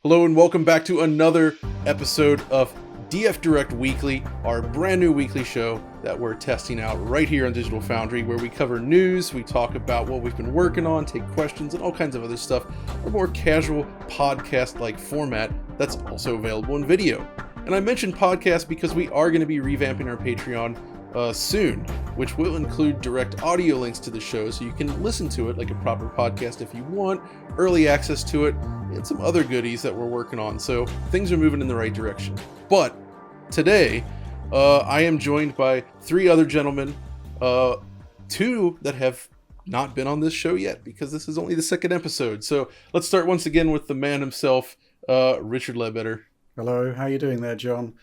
Hello and welcome back to another episode of DF Direct Weekly, our brand new weekly show that we're testing out right here on Digital Foundry, where we cover news, we talk about what we've been working on, take questions, and all kinds of other stuff. A more casual podcast-like format that's also available in video. And I mentioned podcast because we are going to be revamping our Patreon soon, which will include direct audio links to the show so you can listen to it like a proper podcast if you want, early access to it, and some other goodies that we're working on. So things are moving in the right direction. But today, I am joined by three other gentlemen, two that have not been on this show yet because this is only the second episode. So let's start once again with the man himself, Richard Ledbetter. Hello, how you doing there, John?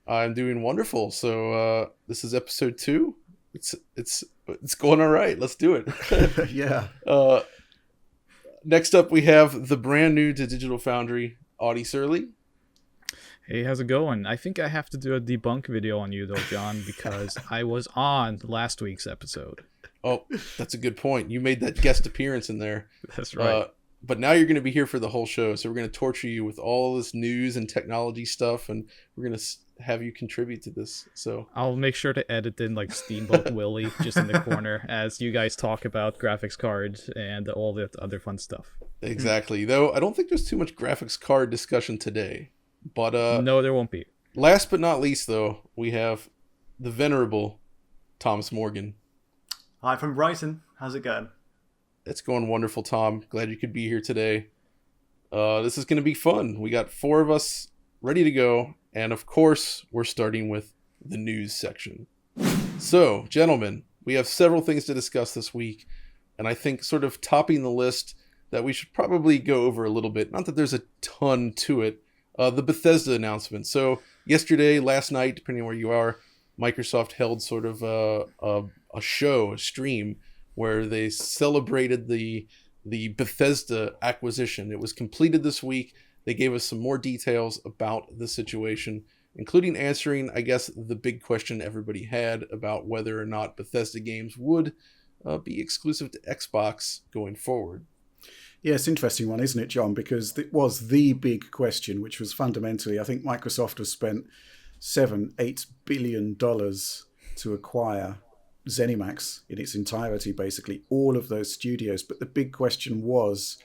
I'm doing wonderful. So this is episode 2. It's going all right. Let's do it. Yeah. Next up, we have the brand new to Digital Foundry, Audie Surly. Hey, how's it going? I think I have to do a debunk video on you though, John, because I was on last week's episode. Oh, that's a good point. You made that guest appearance in there. That's right. But now you're going to be here for the whole show, so we're going to torture you with all this news and technology stuff, and we're going to have you contribute to this. So I'll make sure to edit in like Steamboat Willie just in the corner as you guys talk about graphics cards and all the other fun stuff. Exactly. Though I don't think there's too much graphics card discussion today. But no, there won't be. Last but not least, though, we have the venerable Thomas Morgan. Hi from Brighton. How's it going? It's going wonderful, Tom. Glad you could be here today. This is going to be fun. We got 4 of us ready to go. And of course, we're starting with the news section. So, gentlemen, we have several things to discuss this week. And I think sort of topping the list that we should probably go over a little bit. Not that there's a ton to it. The Bethesda announcement. So yesterday, last night, depending on where you are, Microsoft held sort of a show, a stream, where they celebrated the Bethesda acquisition. It was completed this week. They gave us some more details about the situation, including answering, I guess, the big question everybody had about whether or not Bethesda games would be exclusive to Xbox going forward. Yeah, it's an interesting one, isn't it, John? Because it was the big question, which was fundamentally, I think Microsoft has spent $7-8 billion to acquire ZeniMax in its entirety, basically, all of those studios. But the big question was,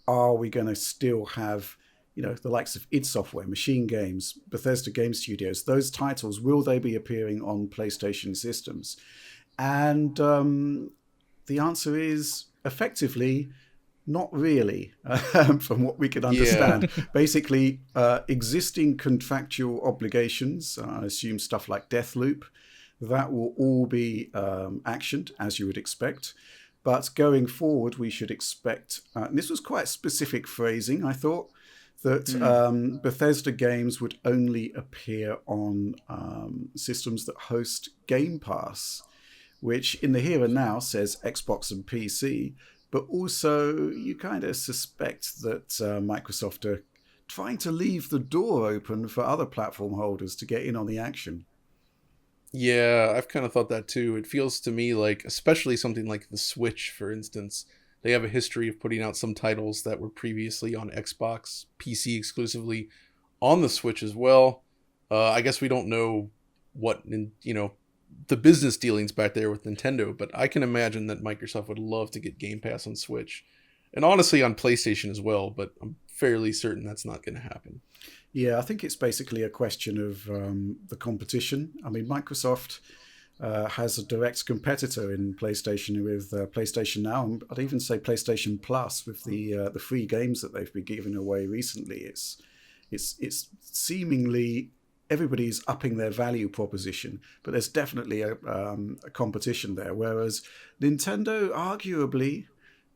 are we going to still have, the likes of id Software, Machine Games, Bethesda Game Studios, those titles, will they be appearing on PlayStation systems? And the answer is, effectively, not really, from what we can understand. Yeah. Basically, existing contractual obligations, I assume stuff like Deathloop, that will all be actioned, as you would expect. But going forward, we should expect, and this was quite specific phrasing, I thought, that Bethesda games would only appear on systems that host Game Pass, which in the here and now says Xbox and PC. But also, you kind of suspect that Microsoft are trying to leave the door open for other platform holders to get in on the action. Yeah, I've kind of thought that too. It feels to me like, especially something like the Switch, for instance, they have a history of putting out some titles that were previously on Xbox, PC exclusively, on the Switch as well. I guess we don't know what, the business dealings back there with Nintendo, but I can imagine that Microsoft would love to get Game Pass on Switch, and honestly on PlayStation as well, but I'm fairly certain that's not going to happen. Yeah, I think it's basically a question of the competition. I mean, Microsoft has a direct competitor in PlayStation with PlayStation Now, and I'd even say PlayStation Plus with the free games that they've been giving away recently. It's seemingly everybody's upping their value proposition, but there's definitely a competition there. Whereas Nintendo, arguably,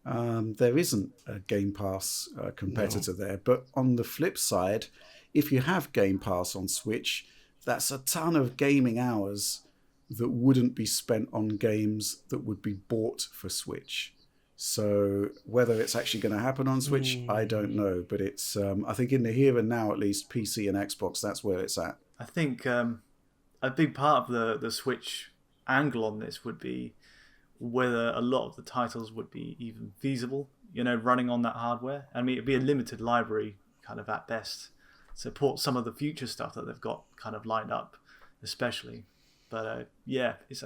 there isn't a Game Pass competitor there. But on the flip side, if you have Game Pass on Switch, that's a ton of gaming hours that wouldn't be spent on games that would be bought for Switch. So whether it's actually going to happen on Switch, I don't know. But it's, I think in the here and now, at least, PC and Xbox, that's where it's at. I think a big part of the Switch angle on this would be whether a lot of the titles would be even feasible, running on that hardware. I mean, it'd be a limited library kind of at best support some of the future stuff that they've got kind of lined up, especially. But yeah, it's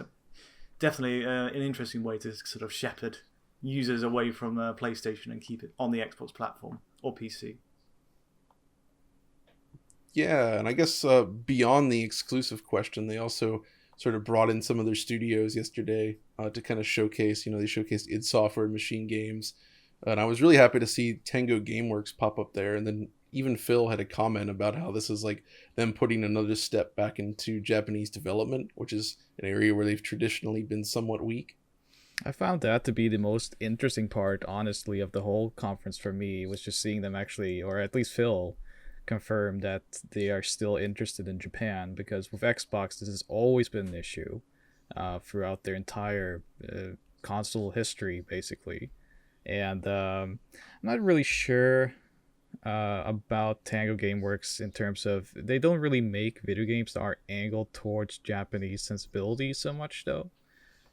definitely an interesting way to sort of shepherd users away from PlayStation and keep it on the Xbox platform or PC. Yeah, and I guess beyond the exclusive question, they also sort of brought in some of their studios yesterday to kind of showcase, they showcased id Software, Machine Games, and I was really happy to see Tango Gameworks pop up there, and then even Phil had a comment about how this is like them putting another step back into Japanese development, which is an area where they've traditionally been somewhat weak. I found that to be the most interesting part, honestly, of the whole conference for me, was just seeing them actually, or at least Phil, confirm that they are still interested in Japan, because with Xbox, this has always been an issue throughout their entire console history, basically. And I'm not really sure about Tango Gameworks in terms of they don't really make video games that are angled towards Japanese sensibilities so much, though.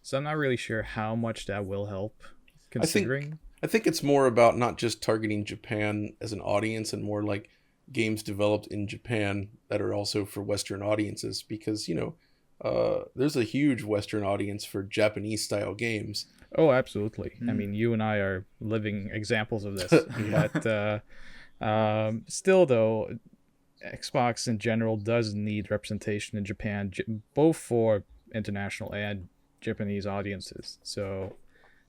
So I'm not really sure how much that will help, considering. I think it's more about not just targeting Japan as an audience and more like games developed in Japan that are also for Western audiences, because, there's a huge Western audience for Japanese style games. Oh, absolutely. I mean, you and I are living examples of this. But still, though, Xbox in general does need representation in Japan, both for international and Japanese audiences. So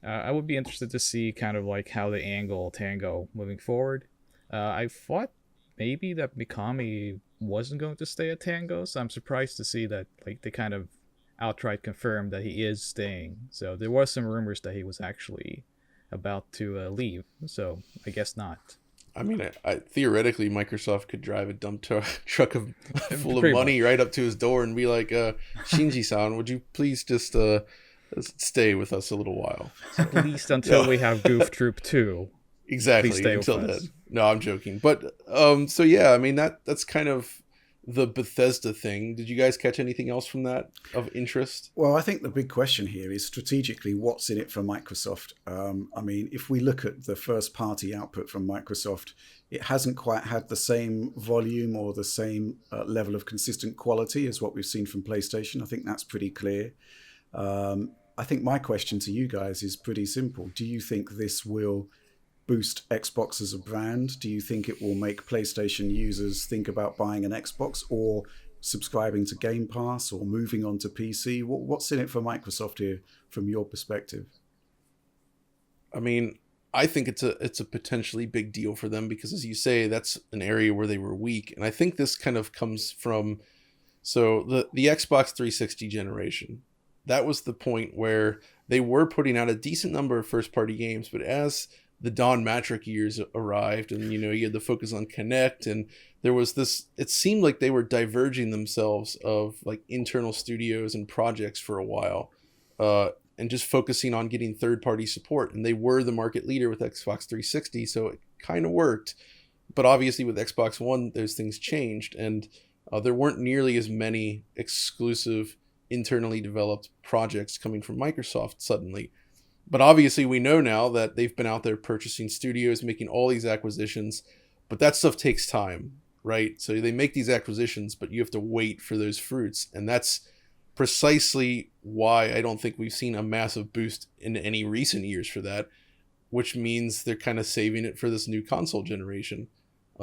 I would be interested to see kind of like how they angle Tango moving forward. I thought maybe that Mikami wasn't going to stay at Tango, so I'm surprised to see that like they kind of outright confirmed that he is staying. So there was some rumors that he was actually about to leave, so I guess not. I mean, I theoretically, Microsoft could drive a dump truck of full of Pretty money right up to his door and be like, Shinji-san, would you please just stay with us a little while? At least until we have Goof Troop 2. Exactly, stay until with then. us. No, I'm joking. But, so yeah, I mean, that's kind of the Bethesda thing. Did you guys catch anything else from that of interest? Well, I think the big question here is strategically, what's in it for Microsoft? I mean, if we look at the first-party output from Microsoft, it hasn't quite had the same volume or the same level of consistent quality as what we've seen from PlayStation. I think that's pretty clear. I think my question to you guys is pretty simple. Do you think this will boost Xbox as a brand? Do you think it will make PlayStation users think about buying an Xbox or subscribing to Game Pass or moving on to PC? What's in it for Microsoft here from your perspective? I mean, I think it's a potentially big deal for them because, as you say, that's an area where they were weak. And I think this kind of comes from, so the Xbox 360 generation. That was the point where they were putting out a decent number of first-party games, but as the Don Matrick years arrived and, you had the focus on Kinect, and there was this, it seemed like they were diverging themselves of like internal studios and projects for a while, and just focusing on getting third-party support. And they were the market leader with Xbox 360, so it kind of worked. But obviously with Xbox One, those things changed, and there weren't nearly as many exclusive internally developed projects coming from Microsoft suddenly. But obviously we know now that they've been out there purchasing studios, making all these acquisitions, but that stuff takes time, right? So they make these acquisitions, but you have to wait for those fruits. And that's precisely why I don't think we've seen a massive boost in any recent years for that, which means they're kind of saving it for this new console generation.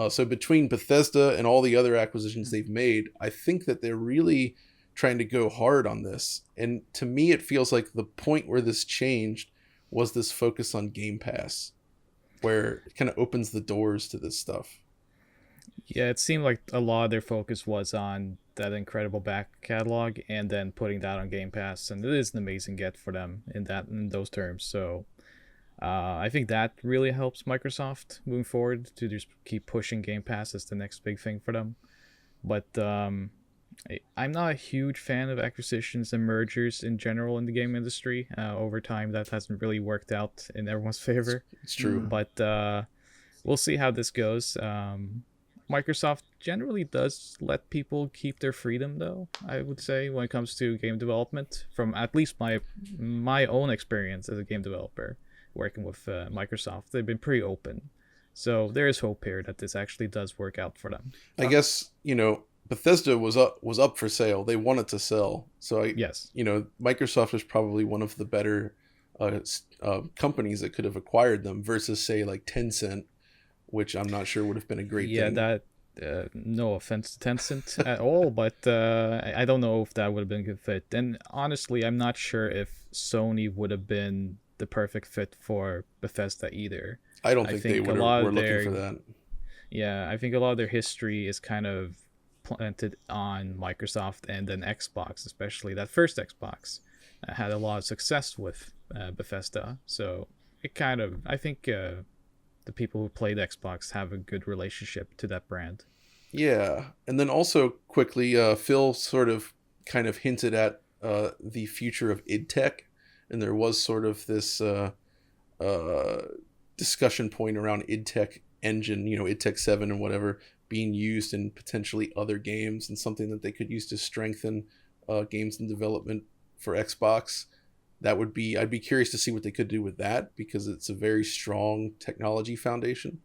So between Bethesda and all the other acquisitions they've made, I think that they're really trying to go hard on this. And to me, it feels like the point where this changed was this focus on Game Pass, where it kind of opens the doors to this stuff. Yeah, it seemed like a lot of their focus was on that incredible back catalog and then putting that on Game Pass, and it is an amazing get for them in those terms. So I think that really helps Microsoft moving forward to just keep pushing Game Pass as the next big thing for them. But I'm not a huge fan of acquisitions and mergers in general in the game industry. Over time, that hasn't really worked out in everyone's favor. It's true. But we'll see how this goes. Microsoft generally does let people keep their freedom, though, I would say, when it comes to game development, from at least my own experience as a game developer working with Microsoft. They've been pretty open So there is hope here that this actually does work out for them. I guess, Bethesda was up for sale. They wanted to sell. So Yes. Microsoft is probably one of the better companies that could have acquired them versus say like Tencent, which I'm not sure would have been a great thing. That no offense to Tencent at all, but I don't know if that would have been a good fit. And honestly, I'm not sure if Sony would have been the perfect fit for Bethesda either. I don't think they were looking for that. Yeah, I think a lot of their history is kind of planted on Microsoft and then Xbox, especially that first Xbox had a lot of success with Bethesda. So it kind of, I think the people who played Xbox have a good relationship to that brand. Yeah, and then also quickly, Phil sort of kind of hinted at the future of id Tech, and there was sort of this discussion point around id Tech engine, id Tech 7 and whatever, being used in potentially other games and something that they could use to strengthen games in development for Xbox. I'd be curious to see what they could do with that, because it's a very strong technology foundation.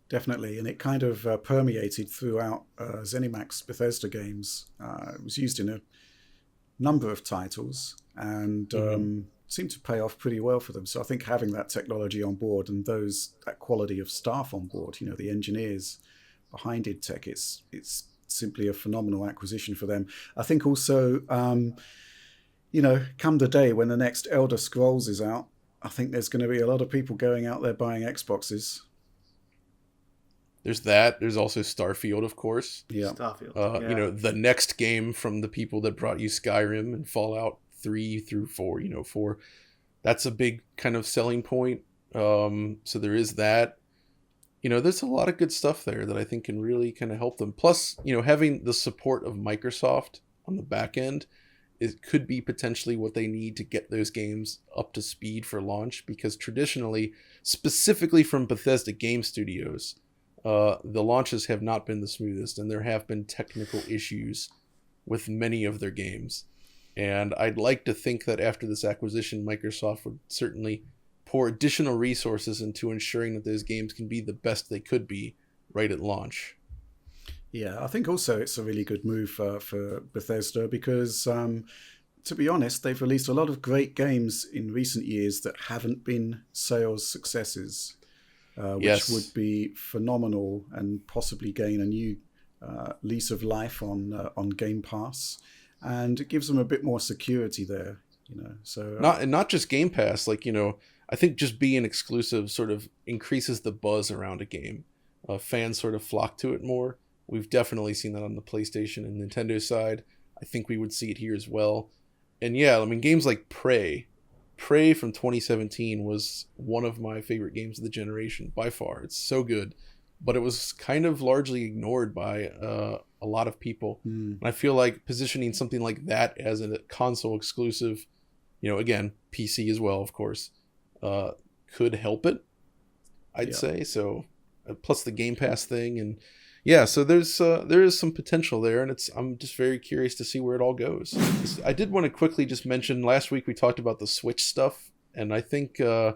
Definitely, and it kind of permeated throughout ZeniMax Bethesda games. It was used in a number of titles and seemed to pay off pretty well for them. So I think having that technology on board and that quality of staff on board, the engineers behind id Tech, it's simply a phenomenal acquisition for them. I think also, come the day when the next Elder Scrolls is out, I think there's going to be a lot of people going out there buying Xboxes. There's that. There's also Starfield, of course. Yeah. Starfield. The next game from the people that brought you Skyrim and Fallout 3 through 4, 4. That's a big kind of selling point. So there is that. There's a lot of good stuff there that I think can really kind of help them. Plus, having the support of Microsoft on the back end, it could be potentially what they need to get those games up to speed for launch, because traditionally, specifically from Bethesda game studios, the launches have not been the smoothest, and there have been technical issues with many of their games. And I'd like to think that after this acquisition, Microsoft would certainly pour additional resources into ensuring that those games can be the best they could be right at launch. Yeah, I think also it's a really good move for Bethesda because, to be honest, they've released a lot of great games in recent years that haven't been sales successes, which would be phenomenal and possibly gain a new lease of life on Game Pass, and it gives them a bit more security there. So not just Game Pass, I think just being exclusive sort of increases the buzz around a game. Fans sort of flock to it more. We've definitely seen that on the PlayStation and Nintendo side. I think we would see it here as well. And yeah, games like Prey from 2017 was one of my favorite games of the generation by far. It's so good, but it was kind of largely ignored by a lot of people. And I feel like positioning something like that as a console exclusive, again, PC as well, of course, could help it, I'd say. So plus the Game Pass thing, and yeah, so there is some potential there, and I'm just very curious to see where it all goes. I did want to quickly just mention, last week we talked about the Switch stuff, and I think there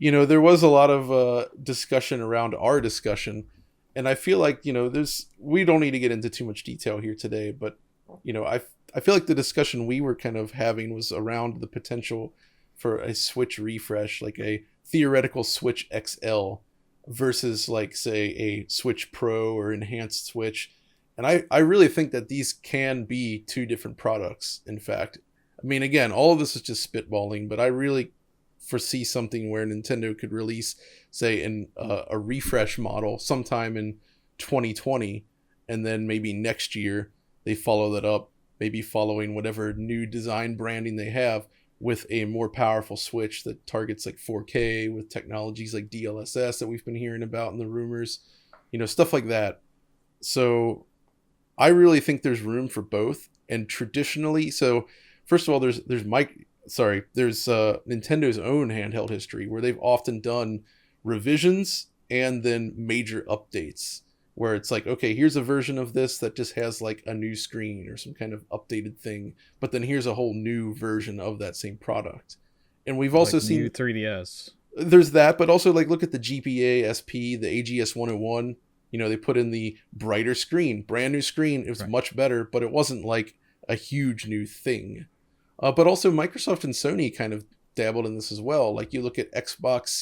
was a lot of discussion around our discussion, and I feel like we don't need to get into too much detail here today, but I feel like the discussion we were kind of having was around the potential for a Switch refresh, like a theoretical Switch XL versus say a Switch Pro or enhanced Switch. And I really think that these can be two different products, in fact. Again, all of this is just spitballing, but I really foresee something where Nintendo could release, say, a refresh model sometime in 2020, and then maybe next year they follow that up, maybe following whatever new design branding they have, with a more powerful Switch that targets 4K with technologies like DLSS that we've been hearing about in the rumors, stuff like that. So I really think there's room for both. And traditionally, so first of all, there's Nintendo's own handheld history where they've often done revisions and then major updates, where it's okay, here's a version of this that just has a new screen or some kind of updated thing, but then here's a whole new version of that same product. And we've also seen new 3DS. there's that, but also like look at the GPA SP, the AGS 101. You know, they put in the brighter screen, brand new screen. It was much better, but it wasn't like a huge new thing. But also Microsoft and Sony kind of dabbled in this as well. Like you look at Xbox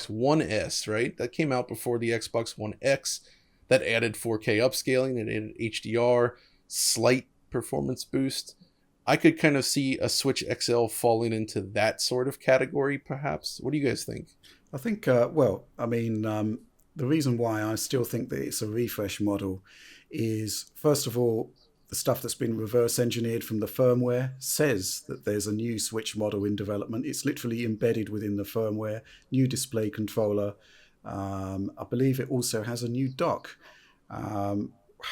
One S, right? That came out before the Xbox One X. That added 4K upscaling and added HDR, slight performance boost. I could kind of see a Switch XL falling into that sort of category, perhaps. What do you guys think? I think, the reason why I still think that it's a refresh model is, first of all, the stuff that's been reverse engineered from the firmware says that there's a new Switch model in development. It's literally embedded within the firmware, new display controller. I believe it also has a new dock.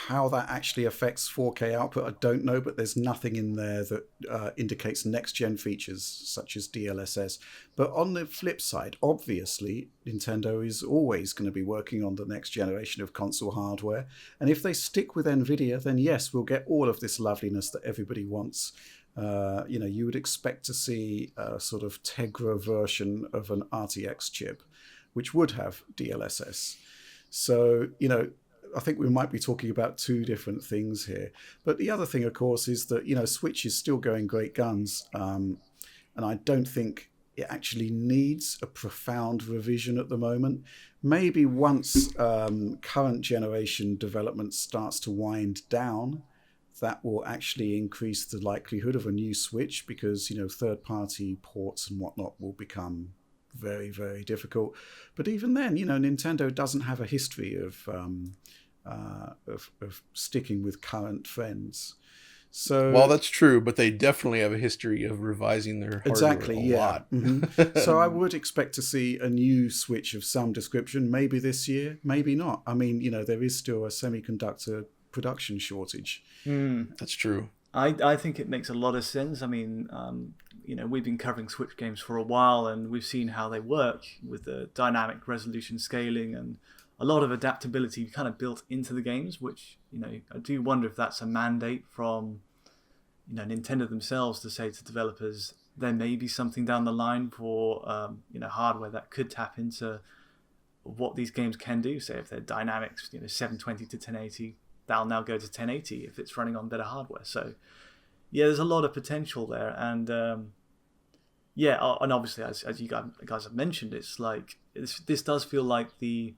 How that actually affects 4K output, I don't know, but there's nothing in there that indicates next-gen features such as DLSS. But on the flip side, obviously, Nintendo is always going to be working on the next generation of console hardware. And if they stick with NVIDIA, then yes, we'll get all of this loveliness that everybody wants. You would expect to see a sort of Tegra version of an RTX chip, which would have DLSS. So, I think we might be talking about two different things here. But the other thing, of course, is that, Switch is still going great guns. And I don't think it actually needs a profound revision at the moment. Maybe once current generation development starts to wind down, that will actually increase the likelihood of a new Switch because, third-party ports and whatnot will become very, very difficult. But even then, Nintendo doesn't have a history of sticking with current trends. So, well, that's true, but they definitely have a history of revising their hardware a lot. Mm-hmm. So I would expect to see a new Switch of some description, maybe this year, maybe not. I mean, there is still a semiconductor production shortage. That's true. I think it makes a lot of sense. I mean, we've been covering Switch games for a while, and we've seen how they work with the dynamic resolution scaling and a lot of adaptability kind of built into the games, which, I do wonder if that's a mandate from, Nintendo themselves to say to developers, there may be something down the line for, hardware that could tap into what these games can do. Say if they're dynamics, 720 to 1080, that'll now go to 1080 if it's running on better hardware. So, yeah, there's a lot of potential there. And, and obviously, as you guys have mentioned, it's like, this does feel like the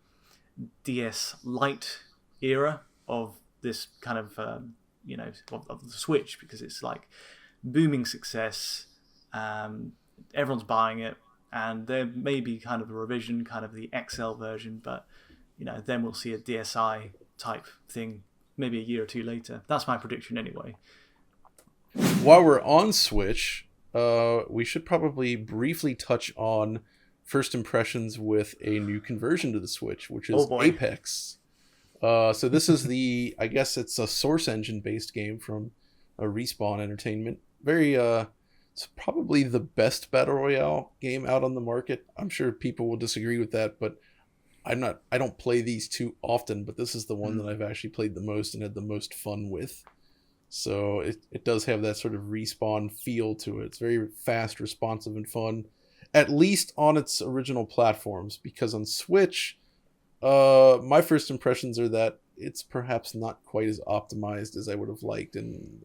DS Lite era of this kind of, of the Switch, because it's like booming success. Everyone's buying it, and there may be kind of a revision, kind of the XL version, but, then we'll see a DSi type thing maybe a year or two later. That's my prediction anyway. While we're on Switch, we should probably briefly touch on first impressions with a new conversion to the Switch, which is Apex. So this is I guess it's a Source Engine based game from Respawn Entertainment. It's probably the best Battle Royale game out on the market. I'm sure people will disagree with that, but I don't play these too often, but this is the one that I've actually played the most and had the most fun with. So it does have that sort of Respawn feel to it. It's very fast, responsive, and fun. At least on its original platforms, because on Switch, my first impressions are that it's perhaps not quite as optimized as I would have liked, and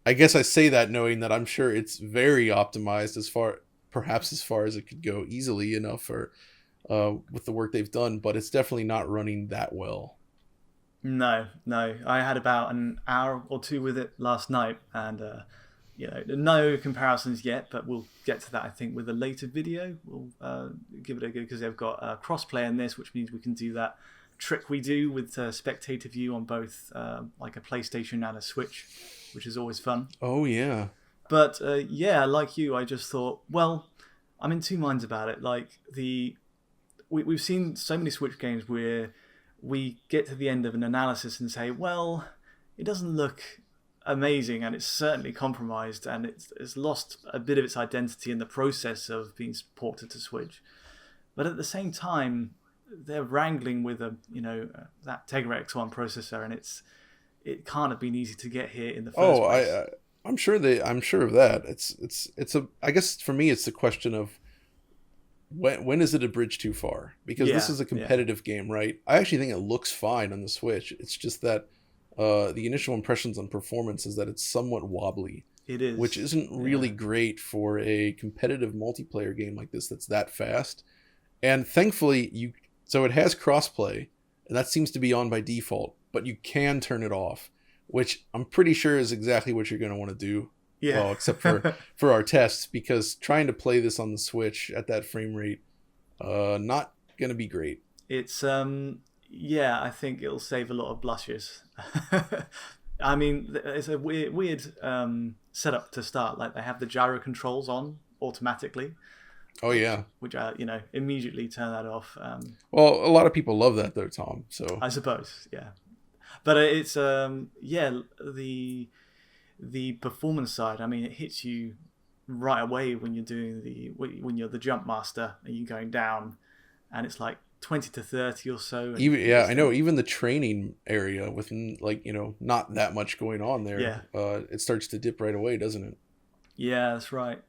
I guess I say that knowing that I'm sure it's very optimized as far as it could go easily enough for with the work they've done, but it's definitely not running that well. No, I had about an hour or two with it last night, and no comparisons yet, but we'll get to that, I think, with a later video. We'll give it a go, because they've got crossplay in this, which means we can do that trick we do with spectator view on both like a PlayStation and a Switch, which is always fun. Oh, yeah. But, like you, I just thought, well, I'm in two minds about it. Like, we've seen so many Switch games where we get to the end of an analysis and say, well, it doesn't look amazing, and it's certainly compromised, and it's lost a bit of its identity in the process of being ported to Switch. But at the same time, they're wrangling with that Tegra X1 processor, and it can't have been easy to get here in the first place. I'm sure of that. It's a, I guess for me it's the question of when is it a bridge too far? Because this is a competitive game, right? I actually think it looks fine on the Switch. It's just that the initial impressions on performance is that it's somewhat wobbly. It is, which isn't really great for a competitive multiplayer game like this that's that fast. And thankfully, so it has crossplay, and that seems to be on by default, but you can turn it off, which I'm pretty sure is exactly what you're going to want to do. Yeah. Well, except for our tests, because trying to play this on the Switch at that frame rate, not going to be great. It's I think it'll save a lot of blushes. I mean, it's a weird setup to start. Like, they have the gyro controls on automatically. Oh yeah, which immediately turn that off. Well, a lot of people love that though, Tom. So I suppose, yeah. But it's the performance side. I mean, it hits you right away when you're doing when you're the jump master and you're going down, and it's like 20 to 30 or so. I know. Even the training area with not that much going on there. Yeah. It starts to dip right away, doesn't it? Yeah, that's right.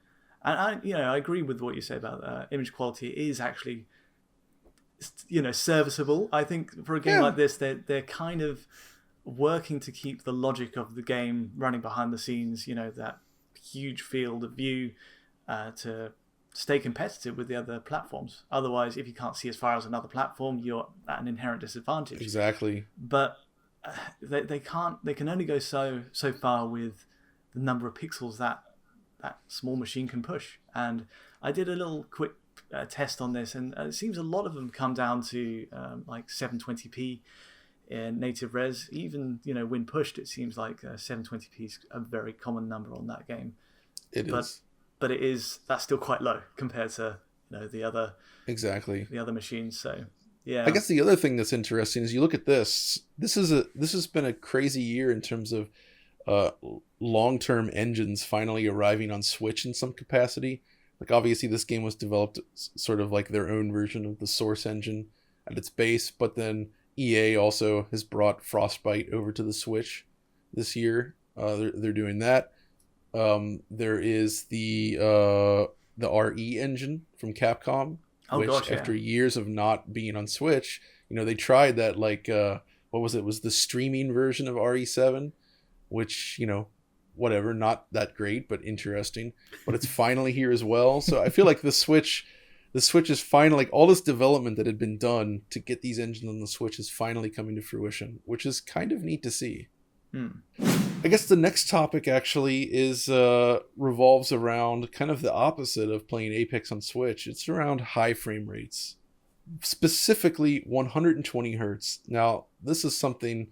And I agree with what you say about image quality. It is actually, serviceable. I think for a game like this, they're kind of working to keep the logic of the game running behind the scenes. That huge field of view to stay competitive with the other platforms. Otherwise, if you can't see as far as another platform, you're at an inherent disadvantage. Exactly. But they can only go so far with the number of pixels that small machine can push. And I did a little quick test on this, and it seems a lot of them come down to like 720p in native res. Even when pushed, it seems like 720p is a very common number on that game. But that's still quite low compared to the other machines. So yeah, I guess the other thing that's interesting is you look at this. This has been a crazy year in terms of long-term engines finally arriving on Switch in some capacity. Like, obviously this game was developed sort of like their own version of the Source engine at its base, but then EA also has brought Frostbite over to the Switch this year. They're doing that. There is the RE engine from Capcom, after years of not being on Switch, they tried that, like, what was it? It was the streaming version of RE7, which, whatever, not that great, but interesting. But it's finally here as well. So I feel like the Switch is finally, like, all this development that had been done to get these engines on the Switch is finally coming to fruition, which is kind of neat to see. I guess the next topic actually revolves around kind of the opposite of playing Apex on Switch. It's around high frame rates, specifically 120 hertz. Now, this is something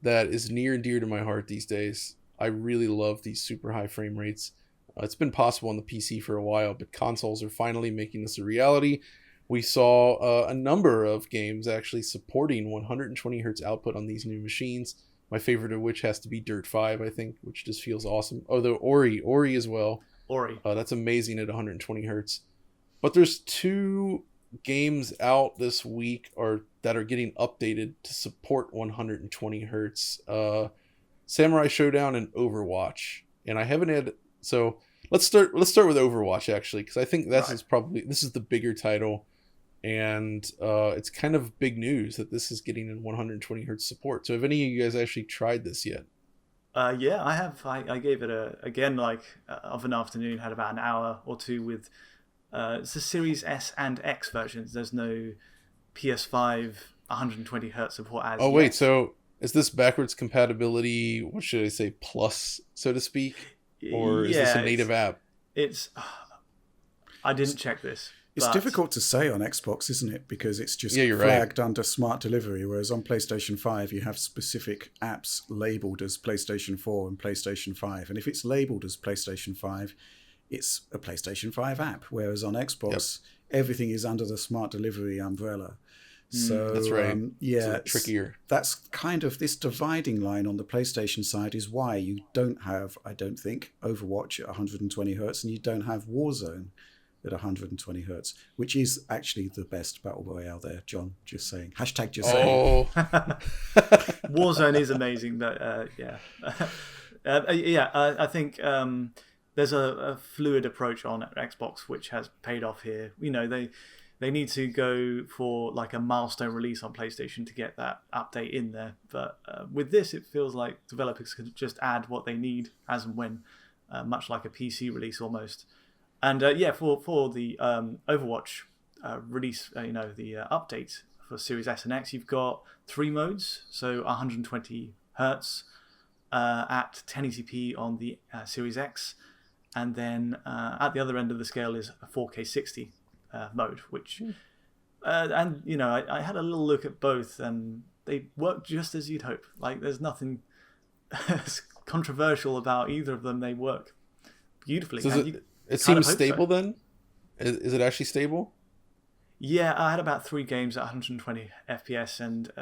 that is near and dear to my heart these days. I really love these super high frame rates. It's been possible on the PC for a while, but consoles are finally making this a reality. We saw a number of games actually supporting 120 hertz output on these new machines. My favorite of which has to be Dirt 5, I think, which just feels awesome. Although Ori as well. That's amazing at 120 hertz. But there's two games out this week that are getting updated to support 120 hertz. Samurai Shodown and Overwatch. And I haven't had, so let's start with Overwatch, actually, because I think this is the bigger title, and it's kind of big news that this is getting in 120 hertz support. So have any of you guys actually tried this yet? Yeah, I have. I gave it of an afternoon, had about an hour or two with it's the Series S and X versions. There's no PS5 120 hertz support as wait, so is this backwards compatibility, what should I say, plus, so to speak? Or is this a native app? I didn't check this. It's difficult to say on Xbox, isn't it? Because it's just flagged under Smart Delivery, whereas on PlayStation 5 you have specific apps labelled as PlayStation 4 and PlayStation 5. And if it's labelled as PlayStation 5, it's a PlayStation 5 app, whereas on Xbox, everything is under the Smart Delivery umbrella. So that's right. It's trickier. That's kind of this dividing line on the PlayStation side is why you don't have, I don't think, Overwatch at 120 hertz, and you don't have Warzone at 120 hertz, which is actually the best battle royale there, John. Just saying. #just saying. Warzone is amazing, but yeah. I think there's a fluid approach on Xbox which has paid off here. They need to go for like a milestone release on PlayStation to get that update in there. But with this, it feels like developers can just add what they need as and when, much like a PC release almost. And for the Overwatch release, the update for Series S and X, you've got 3 modes, so 120 hertz at 1080p on the Series X, and then at the other end of the scale is a 4K 60 mode, which I had a little look at both, and they work just as you'd hope. Like, there's nothing controversial about either of them. They work beautifully. So it seems stable then? Is it actually stable? Yeah, I had about 3 games at 120 FPS, and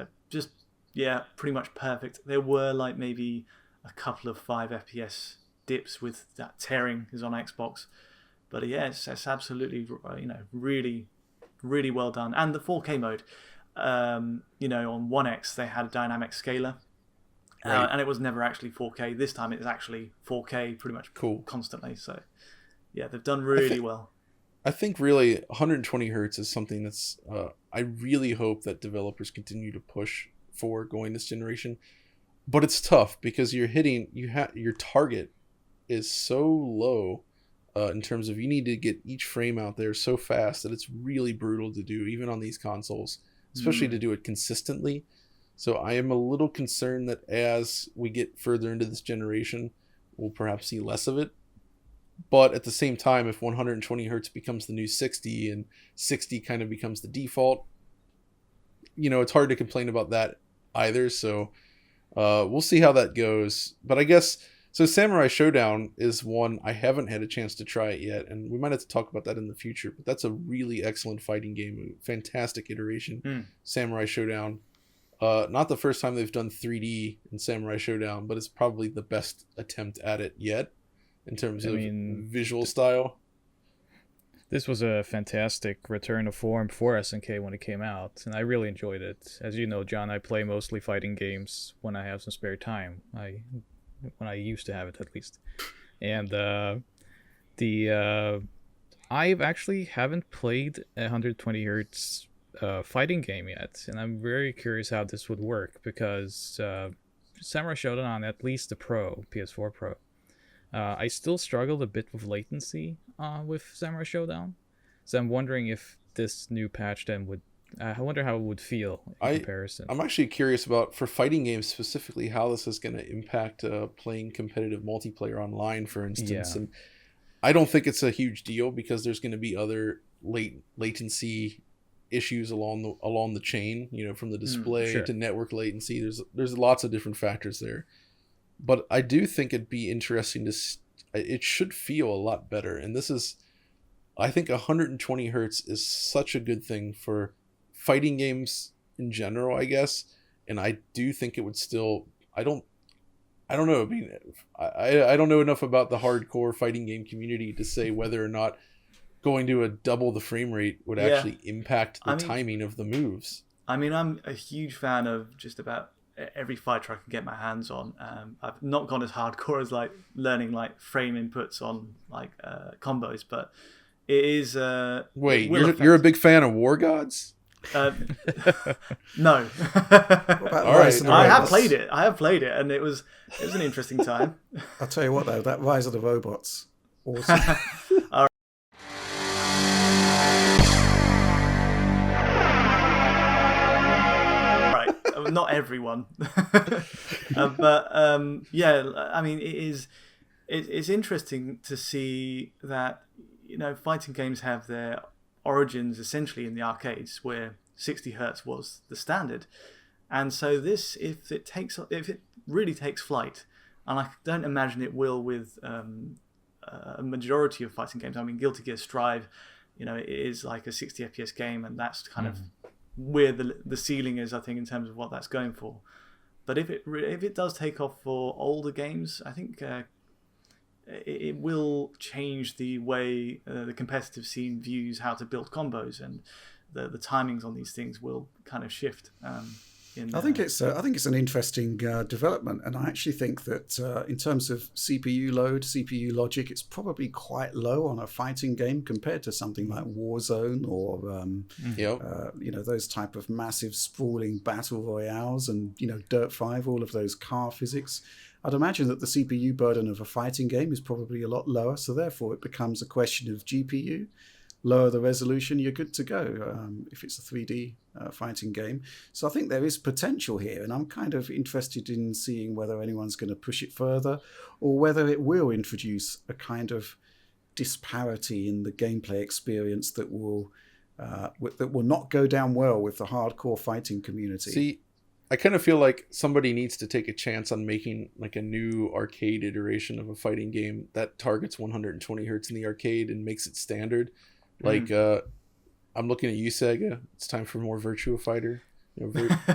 pretty much perfect. There were like maybe a couple of 5 FPS dips with that tearing is on Xbox. But yeah, it's absolutely, really, really well done. And the 4K mode, on One X they had a dynamic scaler, right. And it was never actually 4K. This time it's actually 4K pretty much constantly. So yeah, they've done really well. I think really 120 hertz is something that's I really hope that developers continue to push for going this generation. But it's tough because your target is so low. In terms of you need to get each frame out there so fast that it's really brutal to do, even on these consoles, especially to do it consistently. So I am a little concerned that as we get further into this generation, we'll perhaps see less of it. But at the same time, if 120 hertz becomes the new 60 and 60 kind of becomes the default, it's hard to complain about that either. So we'll see how that goes. But I guess... So Samurai Shodown is one I haven't had a chance to try it yet, and we might have to talk about that in the future, but that's a really excellent fighting game, a fantastic iteration, Samurai Shodown. Not the first time they've done 3D in Samurai Shodown, but it's probably the best attempt at it yet in terms of visual style. This was a fantastic return of form for SNK when it came out, and I really enjoyed it. As you know, John, I play mostly fighting games when I have some spare time. When I used to have it, at least. And I actually haven't played a 120 hertz fighting game yet, and I'm very curious how this would work, because Samurai Shodown on at least the PS4 Pro, I still struggled a bit with latency with Samurai Shodown, so I'm wondering if this new patch then would... I wonder how it would feel in comparison. I'm actually curious about, for fighting games specifically, how this is going to impact playing competitive multiplayer online, for instance. Yeah. And I don't think it's a huge deal because there's going to be other latency issues along the chain, from the display to network latency. There's lots of different factors there. But I do think it'd be interesting it should feel a lot better. And I think 120 hertz is such a good thing for fighting games in general, I guess, and I do think it would still... I don't know. I mean, I don't know enough about the hardcore fighting game community to say whether or not going to a double the frame rate would actually impact the timing of the moves. I mean, I'm a huge fan of just about every fighter I can get my hands on. I've not gone as hardcore as like learning like frame inputs on like combos, but it is... Wait, you're a big fan of War Gods? No. All right. I have played it, and it was an interesting time. I'll tell you what, though, that Rise of the Robots, awesome. All right. Not everyone, but I mean, it's interesting to see that fighting games have their origins essentially in the arcades, where 60 hertz was the standard, and so this, if it really takes flight, and I don't imagine it will with a majority of fighting games. I mean, Guilty Gear Strive, it is like a 60 FPS game, and that's kind of where the ceiling is, I think, in terms of what that's going for. But if it does take off for older games, I think it will change the way the competitive scene views how to build combos, and the timings on these things will kind of shift. I think it's an interesting development, and I actually think that in terms of CPU load, CPU logic, it's probably quite low on a fighting game compared to something like Warzone or those type of massive sprawling battle royales, and Dirt 5, all of those car physics. I'd imagine that the CPU burden of a fighting game is probably a lot lower, so therefore it becomes a question of GPU. Lower the resolution, you're good to go if it's a 3D fighting game. So I think there is potential here, and I'm kind of interested in seeing whether anyone's going to push it further or whether it will introduce a kind of disparity in the gameplay experience that will not go down well with the hardcore fighting community. See, I kind of feel like somebody needs to take a chance on making like a new arcade iteration of a fighting game that targets 120 hertz in the arcade and makes it standard. Like, I'm looking at you, Sega. It's time for more Virtua Fighter.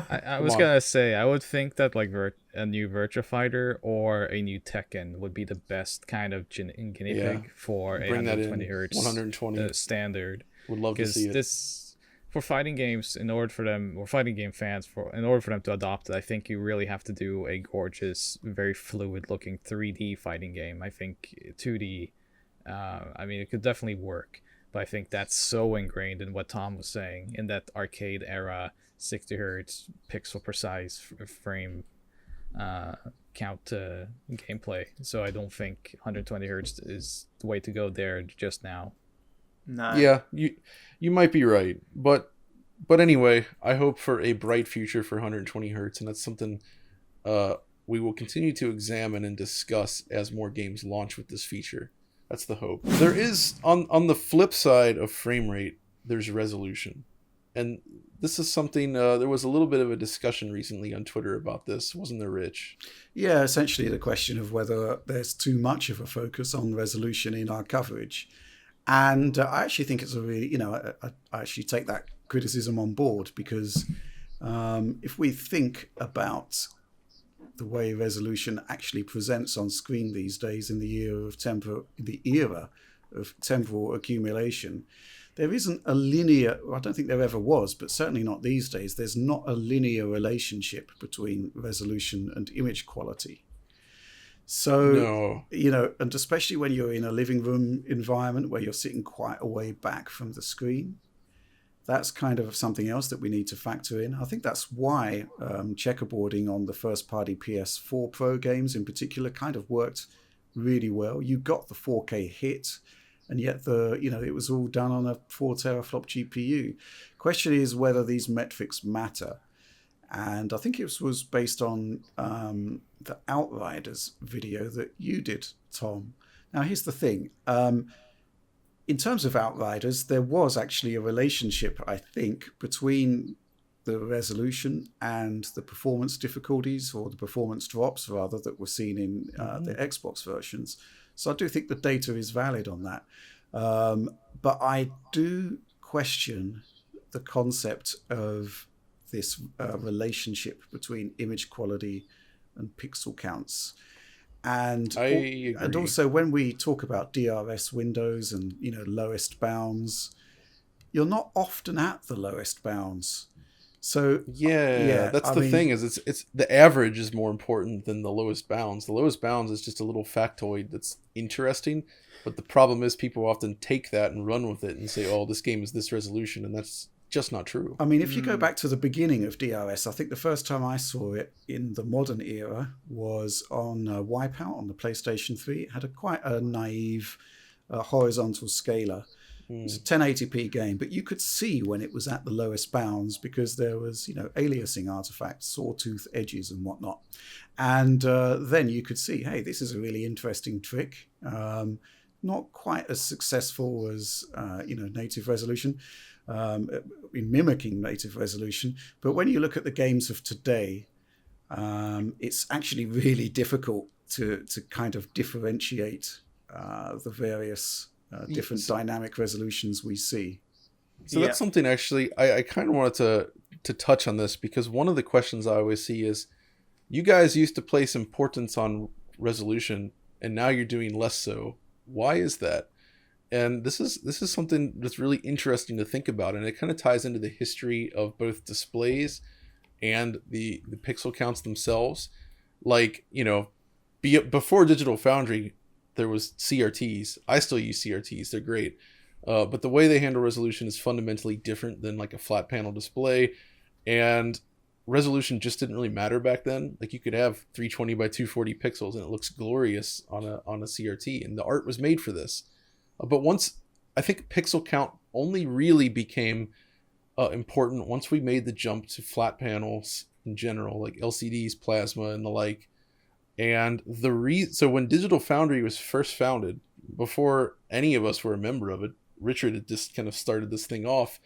I was going to say, I would think that like a new Virtua Fighter or a new Tekken would be the best kind of guinea pig for a 120 hertz 120 standard. Would love to see it. This, for fighting games, in order for them, or fighting game fans, in order for them to adopt it, I think you really have to do a gorgeous, very fluid-looking 3D fighting game. I think 2D, it could definitely work. But I think that's so ingrained in what Tom was saying, in that arcade era, 60 hertz, pixel precise frame count gameplay. So I don't think 120 hertz is the way to go there just now. No. Yeah, you might be right, but anyway, I hope for a bright future for 120 hertz, and that's something we will continue to examine and discuss as more games launch with this feature. That's the hope. There is, on the flip side of frame rate, there's resolution. And this is something, there was a little bit of a discussion recently on Twitter about this, wasn't there, Rich? Yeah, essentially the question of whether there's too much of a focus on resolution in our coverage. And I actually think it's a really, I actually take that criticism on board, because if we think about the way resolution actually presents on screen these days in the era of temporal accumulation, there isn't a linear, I don't think there ever was, but certainly not these days, there's not a linear relationship between resolution and image quality. So, no. And especially when you're in a living room environment where you're sitting quite a way back from the screen, that's kind of something else that we need to factor in. I think that's why checkerboarding on the first-party PS4 Pro games in particular kind of worked really well. You got the 4K hit, and yet it was all done on a 4 teraflop GPU. Question is whether these metrics matter. And I think it was based on the Outriders video that you did, Tom. Now, here's the thing. In terms of Outriders, there was actually a relationship, I think, between the resolution and the performance difficulties, or the performance drops, rather, that were seen in the Xbox versions. So I do think the data is valid on that. But I do question the concept of this relationship between image quality and pixel counts. And I agree. And also when we talk about DRS windows and lowest bounds, you're not often at the lowest bounds. So that's the thing, is it's the average is more important than the lowest bounds. The lowest bounds is just a little factoid that's interesting, but the problem is people often take that and run with it and say, oh, this game is this resolution, and that's just not true. I mean, if you go back to the beginning of DRS, I think the first time I saw it in the modern era was on Wipeout on the PlayStation 3. It had quite a naive horizontal scaler. It was a 1080p game, but you could see when it was at the lowest bounds because there was, aliasing artifacts, sawtooth edges and whatnot. And then you could see, hey, this is a really interesting trick. Not quite as successful as, native resolution. In mimicking native resolution, but when you look at the games of today, it's actually really difficult to kind of differentiate the various different dynamic resolutions we see. So that's something actually I kind of wanted to touch on this, because one of the questions I always see is, you guys used to place importance on resolution and now you're doing less so. Why is that? And this is something that's really interesting to think about, and it kind of ties into the history of both displays and the pixel counts themselves. Like, before Digital Foundry, there was CRTs. I still use CRTs. They're great. But the way they handle resolution is fundamentally different than like a flat panel display. And resolution just didn't really matter back then. Like, you could have 320 by 240 pixels and it looks glorious on a CRT. And the art was made for this. But once, I think pixel count only really became important once we made the jump to flat panels in general, like LCDs, plasma, and the like. And so when Digital Foundry was first founded, before any of us were a member of it, Richard had just kind of started this thing off.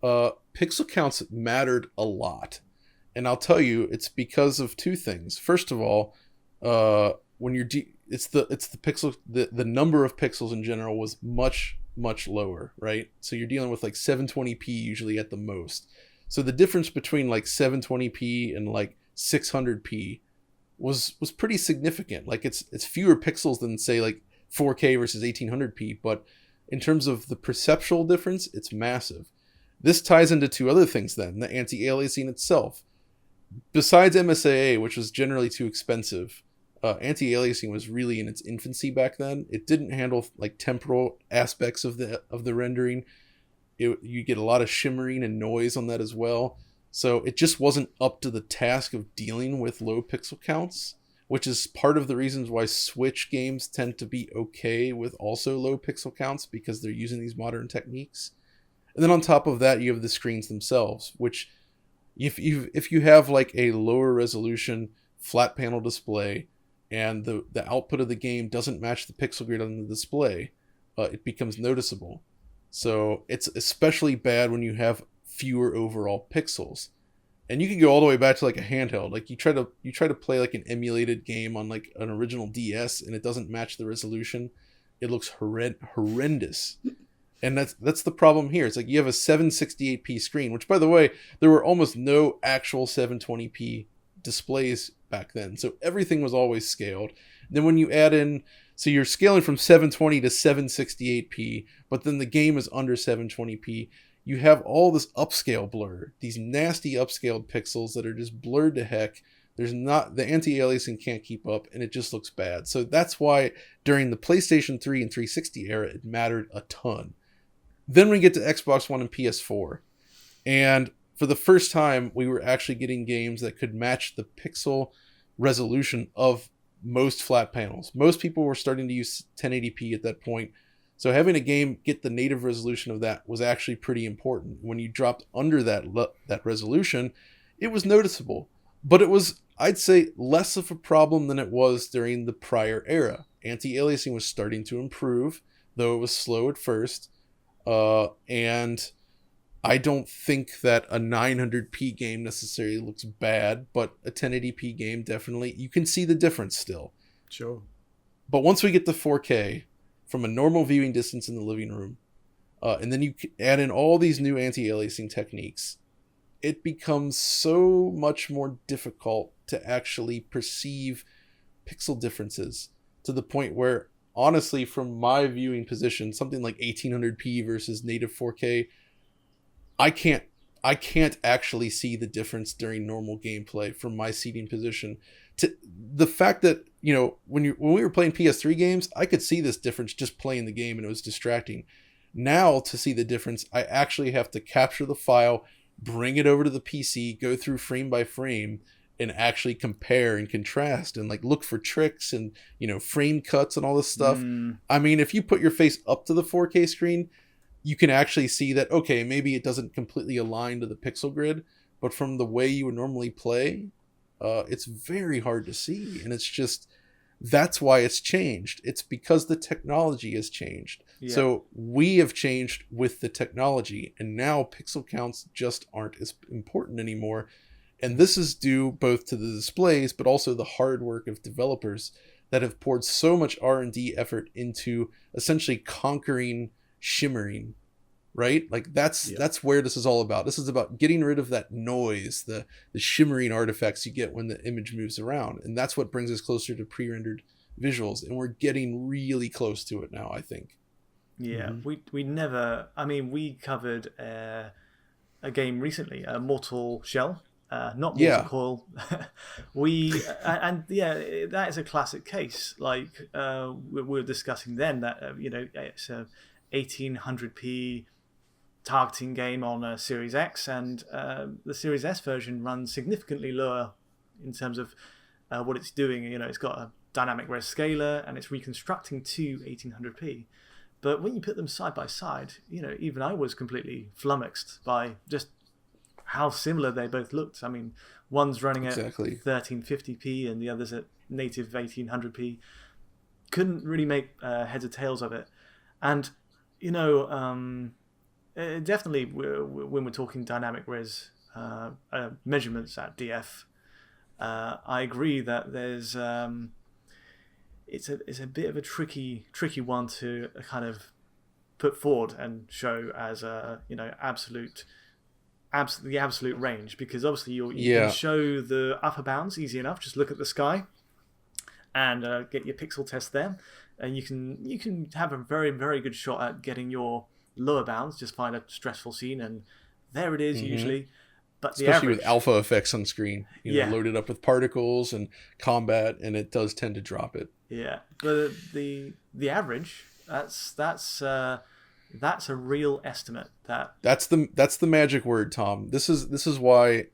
Pixel counts mattered a lot, and I'll tell you, it's because of two things. First of all, when you're it's the pixel, the number of pixels in general was much lower, right? So you're dealing with like 720p usually at the most. So the difference between like 720p and like 600p was pretty significant. Like, it's fewer pixels than, say, like 4K versus 1800p, but in terms of the perceptual difference, it's massive. This ties into two other things then, the anti-aliasing itself. Besides MSAA, which was generally too expensive, anti-aliasing was really in its infancy back then. It didn't handle like temporal aspects of the rendering. You get a lot of shimmering and noise on that as well. So it just wasn't up to the task of dealing with low pixel counts, which is part of the reasons why Switch games tend to be okay with also low pixel counts, because they're using these modern techniques. And then on top of that, you have the screens themselves, which if you have like a lower resolution flat panel display and the output of the game doesn't match the pixel grid on the display, it becomes noticeable. So it's especially bad when you have fewer overall pixels. And you can go all the way back to like a handheld. Like, you try to play like an emulated game on like an original DS and it doesn't match the resolution. It looks horrendous. And that's the problem here. It's like you have a 768p screen, which, by the way, there were almost no actual 720p displays back then. So everything was always scaled. And then when you add in, so you're scaling from 720 to 768p, but then the game is under 720p. You have all this upscale blur, these nasty upscaled pixels that are just blurred to heck. The anti-aliasing can't keep up, and it just looks bad. So that's why during the PlayStation 3 and 360 era, it mattered a ton. Then we get to Xbox One and PS4. And for the first time, we were actually getting games that could match the pixel resolution of most flat panels. Most people were starting to use 1080p at that point. So having a game get the native resolution of that was actually pretty important. When you dropped under that resolution, it was noticeable. But it was, I'd say, less of a problem than it was during the prior era. Anti-aliasing was starting to improve, though it was slow at first. And I don't think that a 900p game necessarily looks bad, but a 1080p game definitely, you can see the difference still. Sure. But once we get to 4K, from a normal viewing distance in the living room, and then you add in all these new anti-aliasing techniques, it becomes so much more difficult to actually perceive pixel differences, to the point where, honestly, from my viewing position, something like 1800p versus native 4K, I can't actually see the difference during normal gameplay from my seating position. To the fact that, when we were playing PS3 games, I could see this difference just playing the game and it was distracting. Now, to see the difference, I actually have to capture the file, bring it over to the PC, go through frame by frame, and actually compare and contrast and like look for tricks and, frame cuts and all this stuff. I mean, if you put your face up to the 4K screen, you can actually see that, okay, maybe it doesn't completely align to the pixel grid, but from the way you would normally play, it's very hard to see. And it's just, that's why it's changed. It's because the technology has changed. Yeah. So we have changed with the technology, and now pixel counts just aren't as important anymore. And this is due both to the displays, but also the hard work of developers that have poured so much R&D effort into essentially conquering shimmering, right? Like that's where this is all about. This is about getting rid of that noise, the shimmering artifacts you get when the image moves around. And that's what brings us closer to pre-rendered visuals. And we're getting really close to it now, I think. Yeah, we covered a game recently, Mortal Shell, not Yeah. multi-coil. That is a classic case. Like we were discussing then that it's a 1800p targeting game on a Series X, and the Series S version runs significantly lower in terms of what it's doing. It's got a dynamic res scaler and it's reconstructing to 1800p. But when you put them side by side, even I was completely flummoxed by just how similar they both looked. I mean, one's running at 1350p and the other's at native 1800p. Couldn't really make heads or tails of it. And, definitely when we're talking dynamic res measurements at DF, I agree that there's it's a bit of a tricky one to kind of put forward and show as a the absolute range, because obviously you can show the upper bounds easy enough. Just look at the sky and get your pixel test there, and you can have a very, very good shot at getting your lower bounds. Just find a stressful scene and there it is usually. But especially with alpha effects on screen, loaded up with particles and combat, and it does tend to drop it. Yeah, but the average, that's a real estimate. That's the magic word, Tom. This is why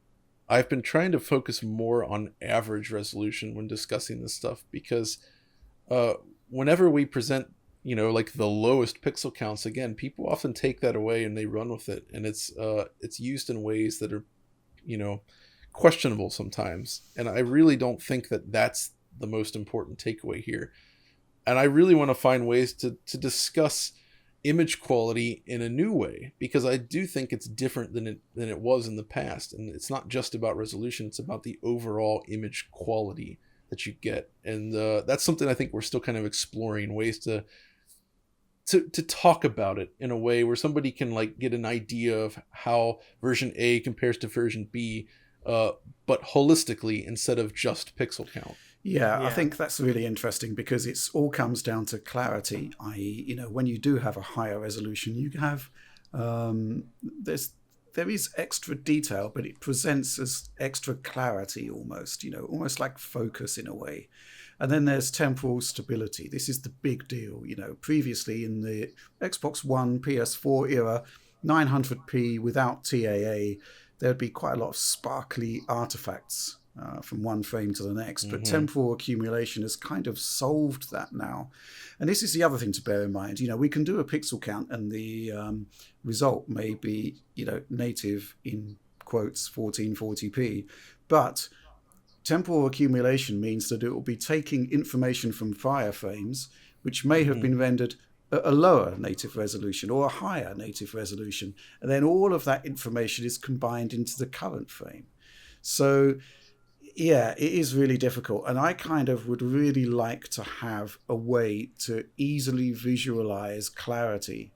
I've been trying to focus more on average resolution when discussing this stuff, because whenever we present like the lowest pixel counts, again, people often take that away and they run with it, and it's used in ways that are questionable sometimes, and I really don't think that that's the most important takeaway here. And I really want to find ways to discuss image quality in a new way, because I do think it's different than it was in the past, and it's not just about resolution, it's about the overall image quality that you get. And that's something I think we're still kind of exploring, ways to talk about it in a way where somebody can like get an idea of how version A compares to version B, but holistically instead of just pixel count. Yeah, I think that's really interesting, because it's all comes down to clarity, i.e., when you do have a higher resolution, you have there is extra detail, but it presents as extra clarity almost, almost like focus in a way. And then there's temporal stability. This is the big deal. Previously in the Xbox One, PS4 era, 900p without TAA, there'd be quite a lot of sparkly artifacts from one frame to the next. But temporal accumulation has kind of solved that now. And this is the other thing to bear in mind. We can do a pixel count and the result may be, native in quotes 1440p. But temporal accumulation means that it will be taking information from wireframes, which may have been rendered at a lower native resolution or a higher native resolution. And then all of that information is combined into the current frame. So, yeah, it is really difficult. And I kind of would really like to have a way to easily visualize clarity,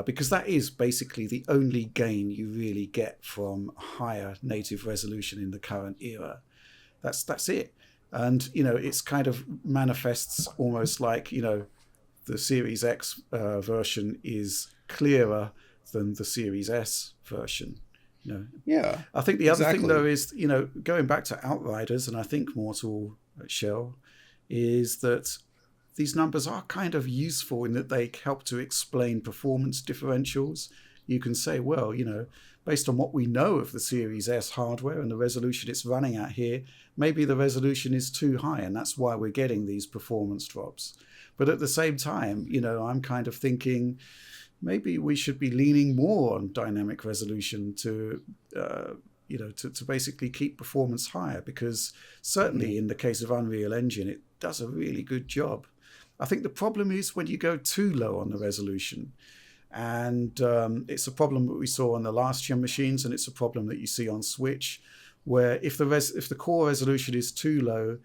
because that is basically the only gain you really get from higher native resolution in the current era. That's it. And, it's kind of manifests almost like, the Series X version is clearer than the Series S version. Yeah. I think the other thing, though, is, going back to Outriders, and I think Mortal Shell, is that these numbers are kind of useful in that they help to explain performance differentials. You can say, well, based on what we know of the Series S hardware and the resolution it's running at here, maybe the resolution is too high, and that's why we're getting these performance drops. But at the same time, I'm kind of thinking maybe we should be leaning more on dynamic resolution to basically keep performance higher, because certainly in the case of Unreal Engine, it does a really good job. I think the problem is when you go too low on the resolution. And it's a problem that we saw on the last gen machines, and it's a problem that you see on Switch, where if the core resolution is too low,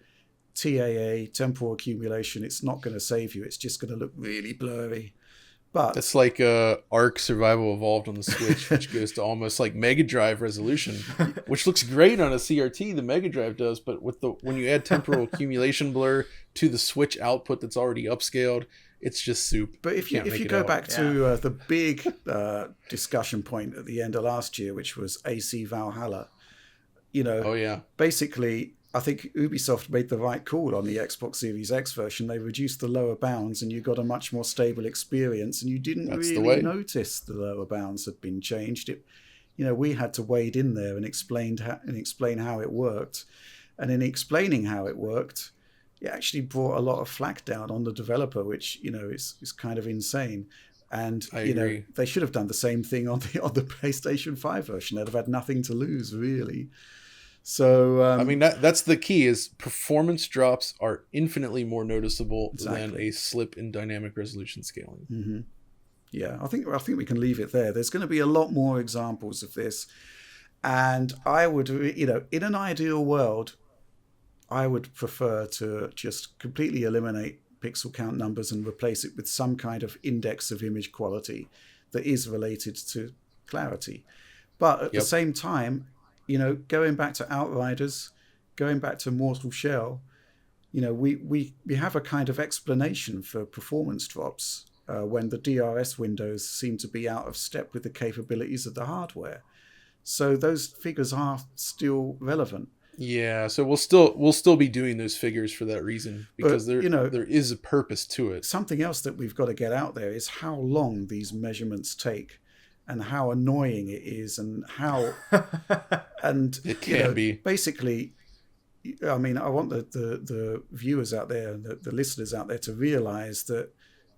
TAA, temporal accumulation, it's not going to save you. It's just going to look really blurry. But it's like Ark Survival Evolved on the Switch, which goes to almost like Mega Drive resolution, which looks great on a CRT. The Mega Drive does, but when you add temporal accumulation blur to the Switch output that's already upscaled, it's just soup. But if you go back to the big discussion point at the end of last year, which was AC Valhalla, Oh yeah. basically, I think Ubisoft made the right call on the Xbox Series X version. They reduced the lower bounds and you got a much more stable experience, and you didn't That's the really way. notice the lower bounds had been changed. We had to wade in there and explain how it worked. And in explaining how it worked, it actually brought a lot of flack down on the developer, which, is kind of insane. And I agree. they should have done the same thing on the PlayStation 5 version. They'd have had nothing to lose, really. So I mean, that's the key, is performance drops are infinitely more noticeable than Exactly. a slip in dynamic resolution scaling. Mm-hmm. Yeah, I think we can leave it there. There's going to be a lot more examples of this, and I would, in an ideal world, I would prefer to just completely eliminate pixel count numbers and replace it with some kind of index of image quality that is related to clarity. But at the Yep. same time, going back to Outriders, going back to Mortal Shell, we have a kind of explanation for performance drops when the DRS windows seem to be out of step with the capabilities of the hardware. So those figures are still relevant. Yeah, so we'll still be doing those figures for that reason, because But, there is a purpose to it. Something else that we've got to get out there is how long these measurements take and how annoying it is, and how and It can be. basically, I mean, I want the viewers out there, the listeners out there, to realize that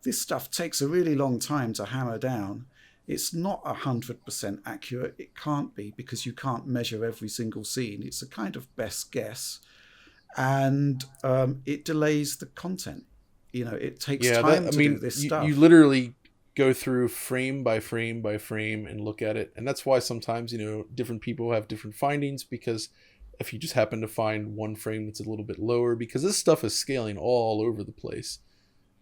this stuff takes a really long time to hammer down. It's not 100% accurate. It can't be, because you can't measure every single scene. It's a kind of best guess, and it delays the content. It takes time to do this stuff. You literally go through frame by frame by frame and look at it, and that's why sometimes different people have different findings, because if you just happen to find one frame that's a little bit lower, because this stuff is scaling all over the place,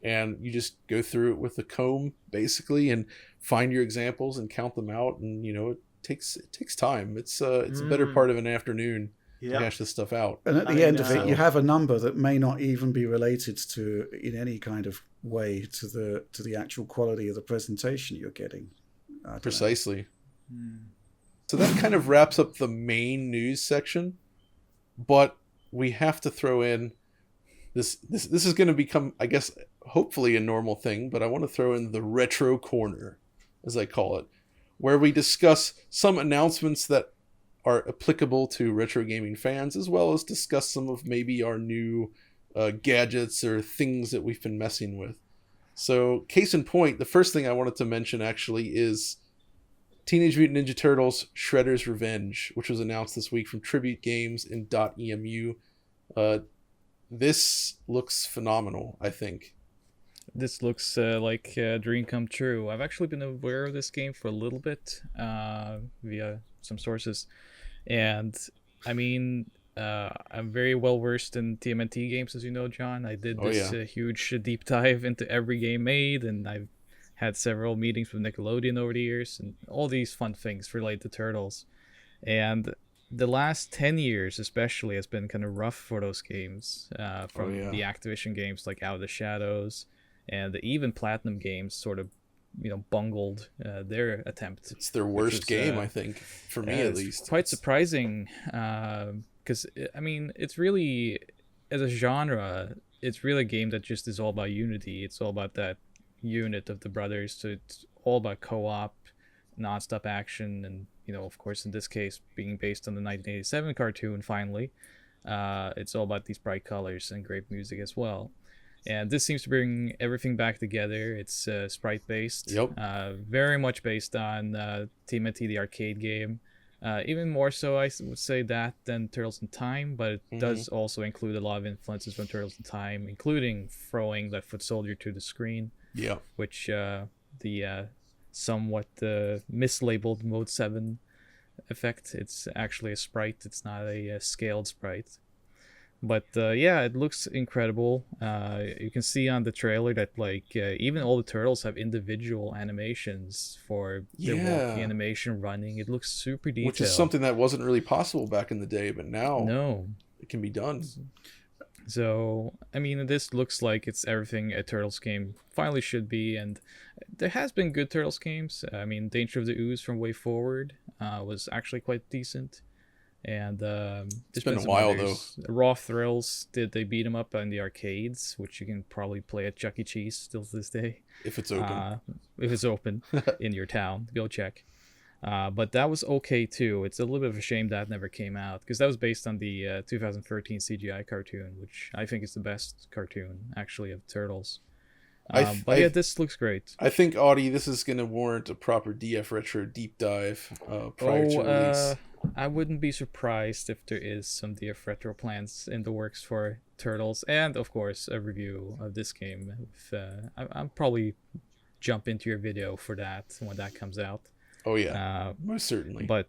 and you just go through it with a comb basically and find your examples and count them out, and it takes time. It's a better part of an afternoon to hash this stuff out. And at the end of it, you have a number that may not even be related to, in any kind of way, to the actual quality of the presentation you're getting. Precisely. So that kind of wraps up the main news section, but we have to throw in this is going to become, I guess, hopefully a normal thing, but I want to throw in the retro corner, as I call it, where we discuss some announcements that are applicable to retro gaming fans, as well as discuss some of maybe our new gadgets or things that we've been messing with. So, case in point, the first thing I wanted to mention actually is Teenage Mutant Ninja Turtles Shredder's Revenge, which was announced this week from Tribute Games and .emu. This looks phenomenal, I think. This looks like a dream come true. I've actually been aware of this game for a little bit via some sources. And, I mean, I'm very well versed in TMNT games, as you know, John. I did this huge deep dive into every game made, and I've had several meetings with Nickelodeon over the years, and all these fun things related to Turtles. And the last 10 years especially has been kind of rough for those games, from the Activision games like Out of the Shadows, and even Platinum games sort of bungled their attempt. It's their worst game, I think, for me at least. Quite surprising, because I mean, it's really, as a genre, it's really a game that just is all about unity. It's all about that unit of the brothers. So it's all about co-op, non-stop action, and of course, in this case, being based on the 1987 cartoon. Finally, it's all about these bright colors and great music as well. And this seems to bring everything back together. It's sprite based, very much based on TMNT, the arcade game. Even more so, I would say, that than Turtles in Time, but it does also include a lot of influences from Turtles in Time, including throwing that foot soldier to the screen. Yeah, which the somewhat mislabeled Mode 7 effect. It's actually a sprite. It's not a scaled sprite. But it looks incredible. You can see on the trailer that even all the turtles have individual animations for their walking animation running. It looks super detailed. Which is something that wasn't really possible back in the day, but now it can be done. So, I mean, this looks like it's everything a Turtles game finally should be, and there has been good Turtles games. I mean, Danger of the Ooze from Way Forward was actually quite decent. And It's been a while though. Raw Thrills, they beat them up in the arcades, which you can probably play at Chuck E. Cheese still to this day. If it's open. If it's open in your town, go check. But that was okay too. It's a little bit of a shame that never came out, because that was based on the 2013 CGI cartoon, which I think is the best cartoon actually of Turtles. But yeah, this looks great. I think, Audie, this is going to warrant a proper DF Retro deep dive prior to release. I wouldn't be surprised if there is some DF Retro plans in the works for Turtles, and of course a review of this game. I'll probably jump into your video for that when that comes out. Oh yeah, most certainly. But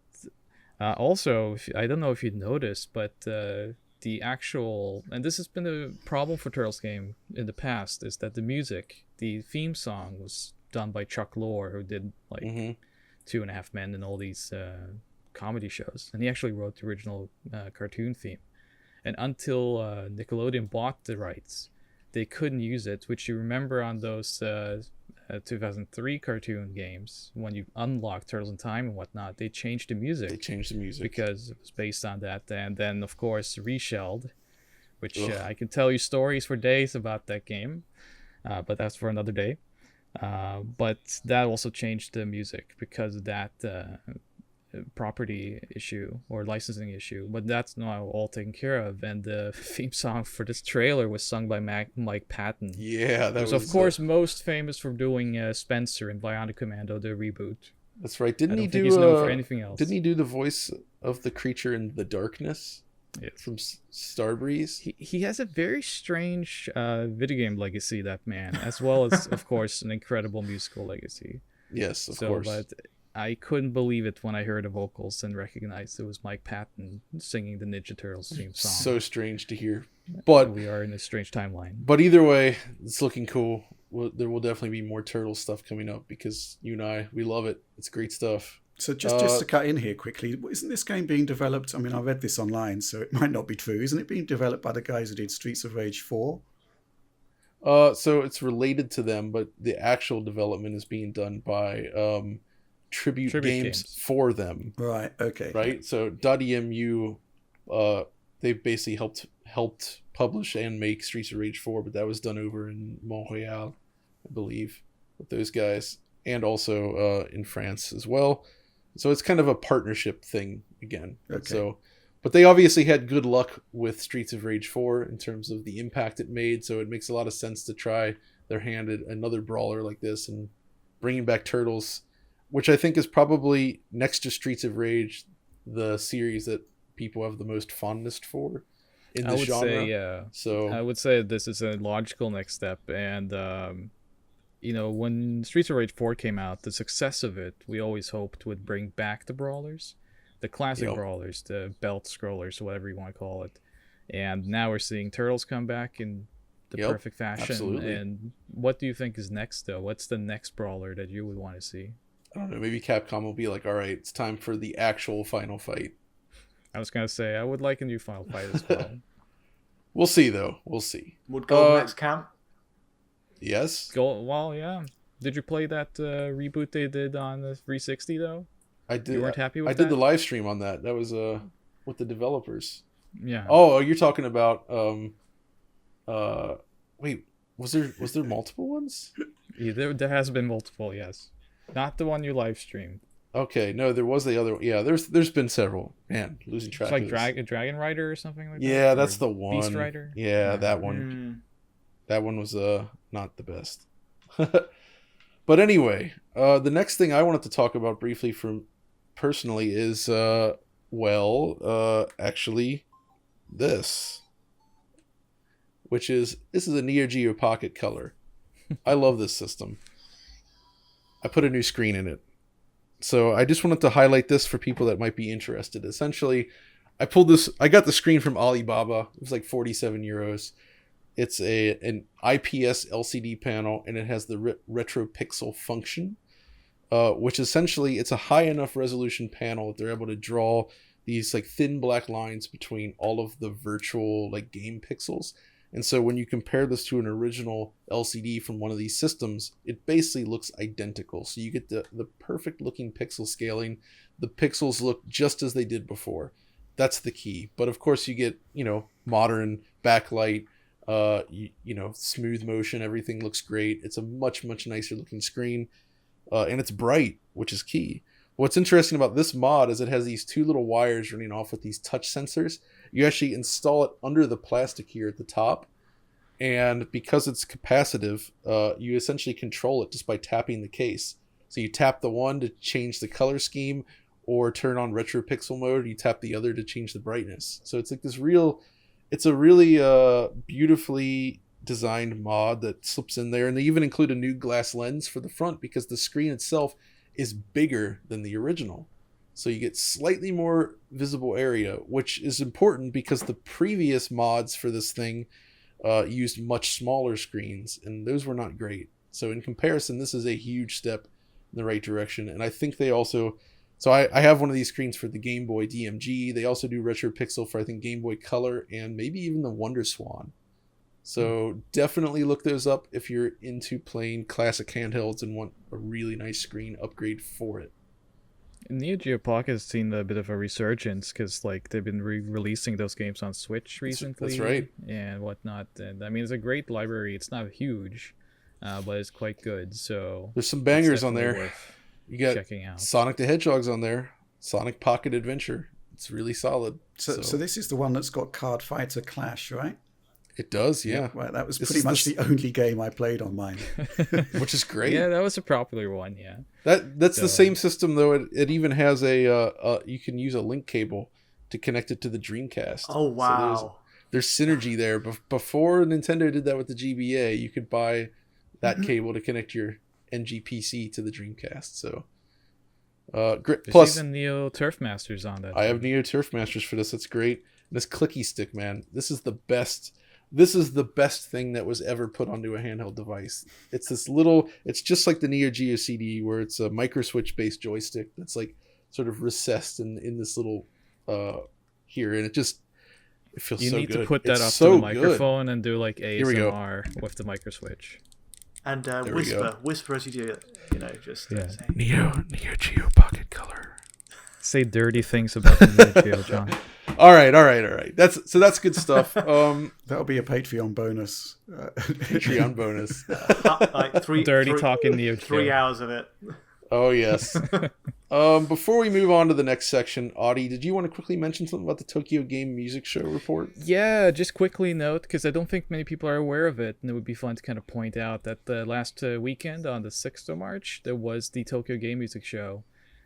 also, I don't know if you'd noticed, but the actual, and this has been a problem for Turtles game in the past, is that the music, the theme song, was done by Chuck Lorre, who did like Two and a Half Men and all these comedy shows, and he actually wrote the original cartoon theme. And until Nickelodeon bought the rights, they couldn't use it, which you remember on those 2003 cartoon games, when you unlocked Turtles in Time and whatnot, they changed the music. Because it was based on that. And then, of course, Reshelled, which I can tell you stories for days about that game, but that's for another day. But that also changed the music because of that property issue or licensing issue. But that's now all taken care of. And the theme song for this trailer was sung by Mike Patton. Yeah, that was of course most famous for doing Spencer in Bionic Commando, the reboot. That's right. Didn't he do? He's known for anything else. Didn't he do the voice of the creature in The Darkness? Yes. From Starbreeze. He has a very strange video game legacy, that man, as well as, of course, an incredible musical legacy. Yes, of course. But I couldn't believe it when I heard the vocals and recognized it was Mike Patton singing the Ninja Turtles theme song. So strange to hear. But we are in a strange timeline. But either way, it's looking cool. There will definitely be more Turtle stuff coming up because you and I, we love it. It's great stuff. So just to cut in here quickly, isn't this game being developed? I mean, I read this online, so it might not be true. Isn't it being developed by the guys who did Streets of Rage 4? So it's related to them, but the actual development is being done by Tribute games for them. Right. Okay. Right. So .emu, they basically helped publish and make Streets of Rage 4, but that was done over in Montreal, I believe, with those guys, and also in France as well. So it's kind of a partnership thing again. Okay. So, but they obviously had good luck with Streets of Rage 4 in terms of the impact it made. So it makes a lot of sense to try their hand at another brawler like this and bringing back Turtles, which I think is probably, next to Streets of Rage, the series that people have the most fondness for in this genre. Say, yeah. So I would say this is a logical next step. And, when Streets of Rage 4 came out, the success of it, we always hoped would bring back the brawlers, the classic brawlers, the belt scrollers, whatever you want to call it. And now we're seeing Turtles come back in the perfect fashion. Absolutely. And what do you think is next, though? What's the next brawler that you would want to see? I don't know, maybe Capcom will be like, all right, it's time for the actual final fight. I was going to say, I would like a new final fight as well. We'll see, though. We'll see. Would Golden Axe count? Yes. Well, yeah. Did you play that reboot they did on the 360, though? I did. You weren't happy with that? I did the live stream on that. That was with the developers. Yeah. Oh, you're talking about wait, was there multiple ones? Yeah, there has been multiple, yes. Not the one you live streamed. Okay, no, there was the other. Yeah, there's been several. Man, losing track. It's like Dragon Rider or something like that. Yeah, that's the one. Beast Rider. Yeah, that one. That one was not the best. But anyway, the next thing I wanted to talk about briefly from personally is actually this, which is a NeoGeo Pocket Color. I love this system. I put a new screen in it. So I just wanted to highlight this for people that might be interested. Essentially, I got the screen from Alibaba. It was like 47 euros. It's an IPS LCD panel, and it has the retro pixel function, which essentially it's a high enough resolution panel that they're able to draw these like thin black lines between all of the virtual like game pixels. And so when you compare this to an original LCD from one of these systems, it basically looks identical. So you get the perfect looking pixel scaling. The pixels look just as they did before. That's the key. But of course you get, modern backlight, smooth motion. Everything looks great. It's a much, much nicer looking screen. And it's bright, which is key. What's interesting about this mod is it has these two little wires running off with these touch sensors. You actually install it under the plastic here at the top. And because it's capacitive, you essentially control it just by tapping the case. So you tap the one to change the color scheme or turn on retro pixel mode. You tap the other to change the brightness. So it's like it's a really beautifully designed mod that slips in there. And they even include a new glass lens for the front because the screen itself is bigger than the original. So you get slightly more visible area, which is important because the previous mods for this thing used much smaller screens, and those were not great. So in comparison, this is a huge step in the right direction. And I think they also... So I have one of these screens for the Game Boy DMG. They also do retro pixel for, I think, Game Boy Color and maybe even the Wonder Swan. So definitely look those up if you're into playing classic handhelds and want a really nice screen upgrade for it. NeoGeo Pocket has seen a bit of a resurgence because like they've been releasing those games on Switch recently. That's right. And whatnot. And I mean, it's a great library. It's not huge, but it's quite good. So there's some bangers on there. Worth You got checking out. Sonic the Hedgehog's on there. Sonic Pocket Adventure. It's really solid. So this is the one that's got Card Fighter Clash, right? It does, yeah. Well, that was pretty much the only game I played on mine. Which is great. Yeah, that was a popular one, yeah. That's the same system, though. It even has you can use a link cable to connect it to the Dreamcast. Oh, wow. So there's synergy there. Before Nintendo did that with the GBA, you could buy that cable to connect your NGPC to the Dreamcast. So, great. There's Plus, even Neo Turf Masters on that. I have Neo Turf Masters for this. That's great. And this clicky stick, man. This is the best. This is the best thing that was ever put onto a handheld device. It's this little. It's just like the NeoGeo CD, where it's a micro switch based joystick that's like sort of recessed in this little here, and it feels so good. You need to put that it's up so to the microphone and do like ASMR with the micro switch. And whisper as you do it. Just say, NeoGeo Pocket Color. Say dirty things about the NeoGeo, John. All right. That's good stuff. That'll be a Patreon bonus. Patreon bonus. Like dirty talking NeoGeo. 3 hours of it. Oh yes. Before we move on to the next section, Audie, did you want to quickly mention something about the Tokyo Game Music Show report? Yeah, just quickly note, because I don't think many people are aware of it, and it would be fun to kind of point out that last weekend on the 6th of March, there was the Tokyo Game Music Show.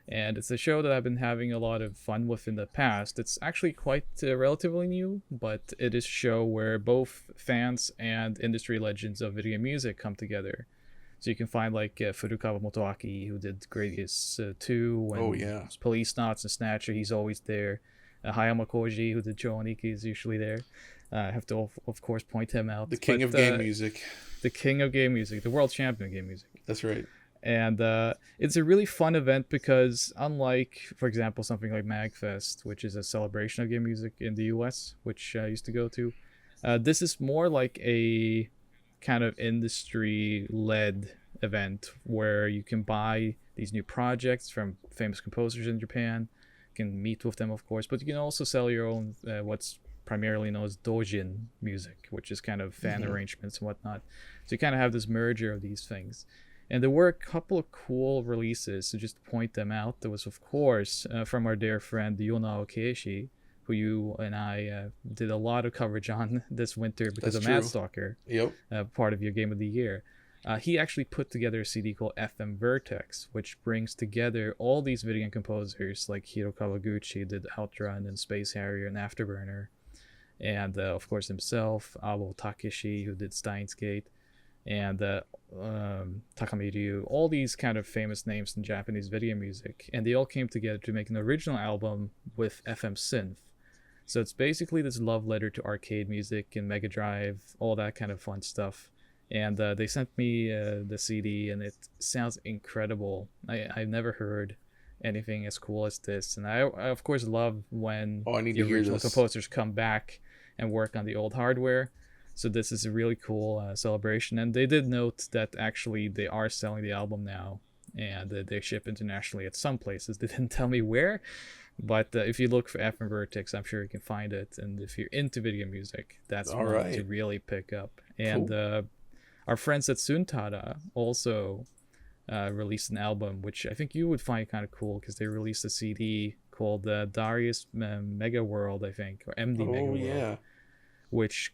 And it's a show that I've been having a lot of fun with in the past. It's actually quite relatively new, but it is a show where both fans and industry legends of video music come together. So you can find like Furukawa Motoaki, who did Gradius 2, and Police Knots and Snatcher, he's always there. Hayama Koji, who did Chooniki, is usually there. I have to, of course, point him out. The king of game music. The king of game music, the world champion of game music. That's right. And it's a really fun event because unlike, for example, something like MagFest, which is a celebration of game music in the US, which I used to go to, this is more like a kind of industry-led event where you can buy these new projects from famous composers in Japan. You can meet with them, of course, but you can also sell your own, what's primarily known as doujin music, which is kind of fan arrangements and whatnot. So you kind of have this merger of these things. And there were a couple of cool releases, so just to point them out. There was, of course, from our dear friend Yonao Keishi, who you and I did a lot of coverage on this winter because of Mad Stalker, part of your Game of the Year. He actually put together a CD called FM Vertex, which brings together all these video game composers like Hiro Kawaguchi, who did Outrun and Space Harrier and Afterburner, and of course himself, Abo Takeshi, who did Steins Gate, and Takami Ryu, all these kind of famous names in Japanese video music, and they all came together to make an original album with FM synth. So it's basically this love letter to arcade music and Mega Drive, all that kind of fun stuff. And they sent me the CD, and it sounds incredible. I've never heard anything as cool as this, and I of course love when the original composers come back and work on the old hardware. So this is a really cool celebration. And they did note that actually they are selling the album now, and they ship internationally at some places. They didn't tell me where, But if you look for FM Vertex, I'm sure you can find it. And if you're into video music, that's All one right. to really pick up. And Cool. our friends at Suntada also released an album, which I think you would find kind of cool because they released a CD called Darius Mega World, I think, or MD Mega Oh World, yeah. which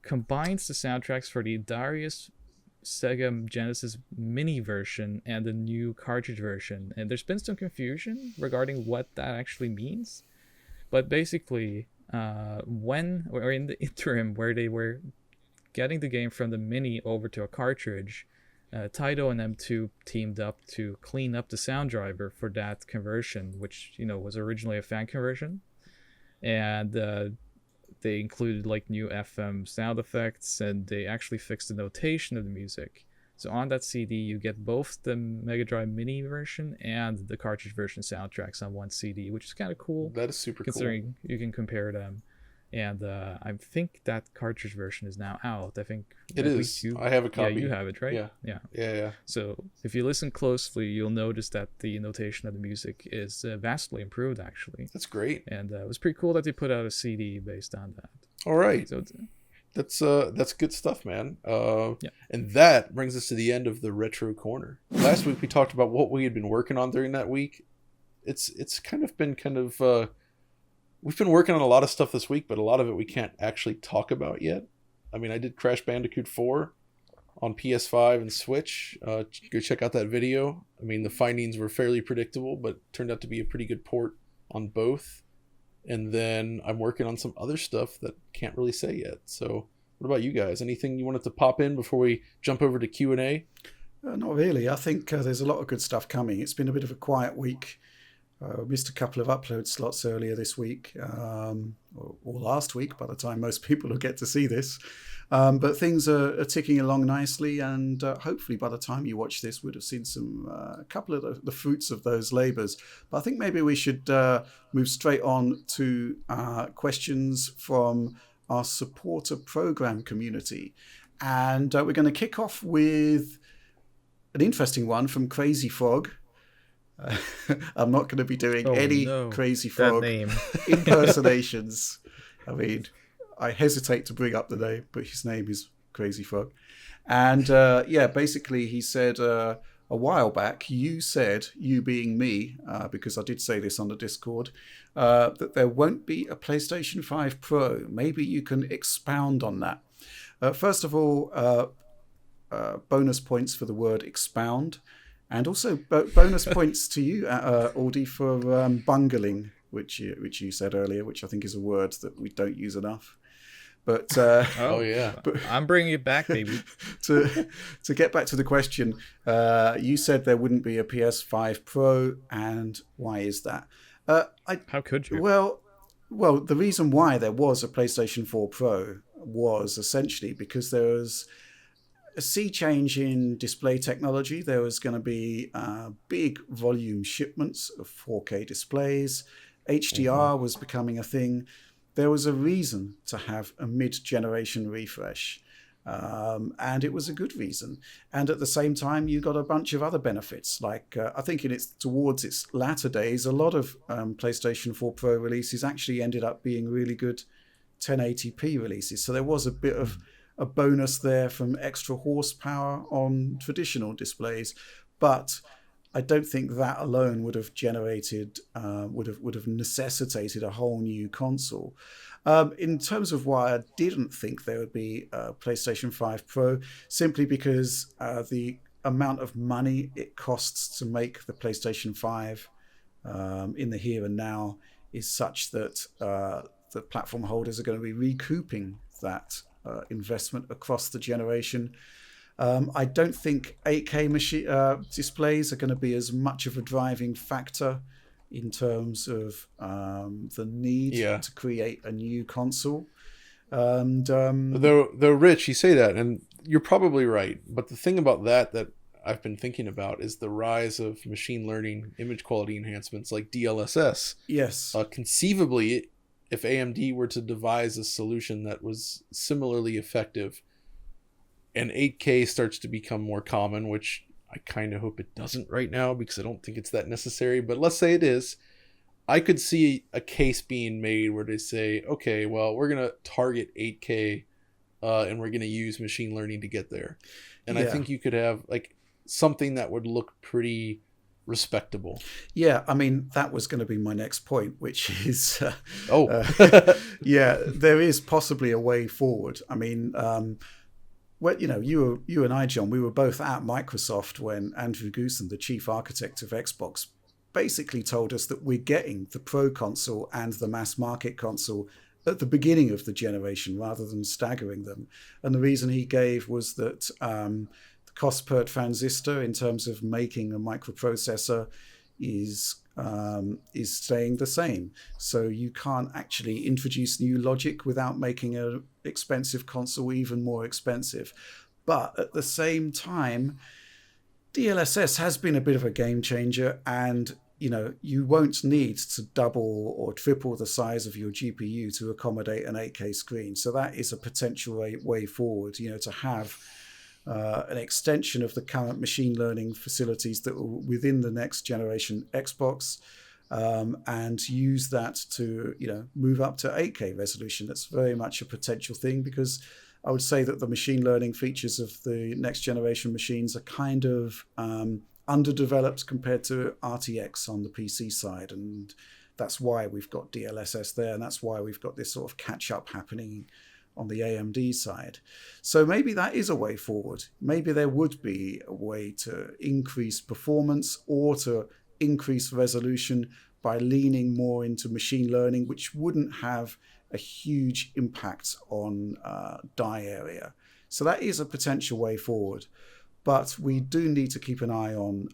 combines the soundtracks for the Darius Sega Genesis mini version and the new cartridge version. And there's been some confusion regarding what that actually means. But basically, when or in the interim where they were getting the game from the mini over to a cartridge, Taito and M2 teamed up to clean up the sound driver for that conversion, which was originally a fan conversion, and they included like new FM sound effects, and they actually fixed the notation of the music. So on that CD, you get both the Mega Drive Mini version and the cartridge version soundtracks on one CD, which is kind of cool. That is super considering you can compare them. And I think that cartridge version is now out. I think It is. I have a copy. Yeah, you have it, right? Yeah. Yeah. Yeah. So if you listen closely, you'll notice that the notation of the music is vastly improved, actually. That's great. And it was pretty cool that they put out a CD based on that. All right. So That's good stuff, man. Yeah. And that brings us to the end of the retro corner. Last week we talked about what we had been working on during that week. It's been we've been working on a lot of stuff this week, but a lot of it we can't actually talk about yet. I mean, I did Crash Bandicoot 4 on PS5 and Switch. Go check out that video. I mean, the findings were fairly predictable, but turned out to be a pretty good port on both. And then I'm working on some other stuff that can't really say yet. So what about you guys? Anything you wanted to pop in before we jump over to Q&A? Not really. I think there's a lot of good stuff coming. It's been a bit of a quiet week. Missed a couple of upload slots earlier this week, or last week by the time most people will get to see this. But things are ticking along nicely, and hopefully by the time you watch this, would have seen a couple of the fruits of those labours. But I think maybe we should move straight on to questions from our supporter program community. And we're going to kick off with an interesting one from Crazy Frog. I'm not going to be doing any Crazy Frog impersonations. I mean, I hesitate to bring up the name, but his name is Crazy Frog. And basically he said a while back, you said, you being me, because I did say this on the Discord, that there won't be a PlayStation 5 Pro. Maybe you can expound on that. First of all, bonus points for the word expound. And also bonus points to you, Aldi, for bungling, which you said earlier, which I think is a word that we don't use enough. But but I'm bringing it back, baby. to get back to the question, you said there wouldn't be a PS5 Pro, and why is that? How could you? Well, the reason why there was a PlayStation 4 Pro was essentially because there was a sea change in display technology. There was going to be big volume shipments of 4K displays. HDR was becoming a thing. There was a reason to have a mid-generation refresh, and it was a good reason. And at the same time, you got a bunch of other benefits. Like I think towards its latter days, a lot of PlayStation 4 Pro releases actually ended up being really good 1080p releases. So there was a bit of a bonus there from extra horsepower on traditional displays, but I don't think that alone would have generated, would have necessitated a whole new console. In terms of why I didn't think there would be a PlayStation 5 Pro, simply because the amount of money it costs to make the PlayStation 5 in the here and now is such that the platform holders are going to be recouping that investment across the generation. I don't think 8K displays are going to be as much of a driving factor in terms of the need to create a new console. And though Rich, you say that, and you're probably right. But the thing about that I've been thinking about is the rise of machine learning image quality enhancements like DLSS. Yes. Conceivably, if AMD were to devise a solution that was similarly effective and 8K starts to become more common, which I kind of hope it doesn't right now because I don't think it's that necessary, but let's say it is, I could see a case being made where they say, okay, well, we're going to target 8K and we're going to use machine learning to get there. And I think you could have like something that would look pretty respectable. Yeah, I mean, that was going to be my next point, which is, there is possibly a way forward. I mean, well, you and I, John, we were both at Microsoft when Andrew Goosen, the chief architect of Xbox, basically told us that we're getting the Pro console and the mass market console at the beginning of the generation rather than staggering them. And the reason he gave was that the cost per transistor in terms of making a microprocessor is staying the same. So you can't actually introduce new logic without making an expensive console even more expensive. But at the same time, DLSS has been a bit of a game changer, and you won't need to double or triple the size of your GPU to accommodate an 8K screen. So that is a potential way forward, to have an extension of the current machine learning facilities that were within the next generation Xbox, and use that to, move up to 8K resolution. That's very much a potential thing, because I would say that the machine learning features of the next generation machines are kind of underdeveloped compared to RTX on the PC side, and that's why we've got DLSS there, and that's why we've got this sort of catch-up happening on the AMD side. So maybe that is a way forward. Maybe there would be a way to increase performance or to increase resolution by leaning more into machine learning, which wouldn't have a huge impact on die area. So that is a potential way forward. But we do need to keep an eye on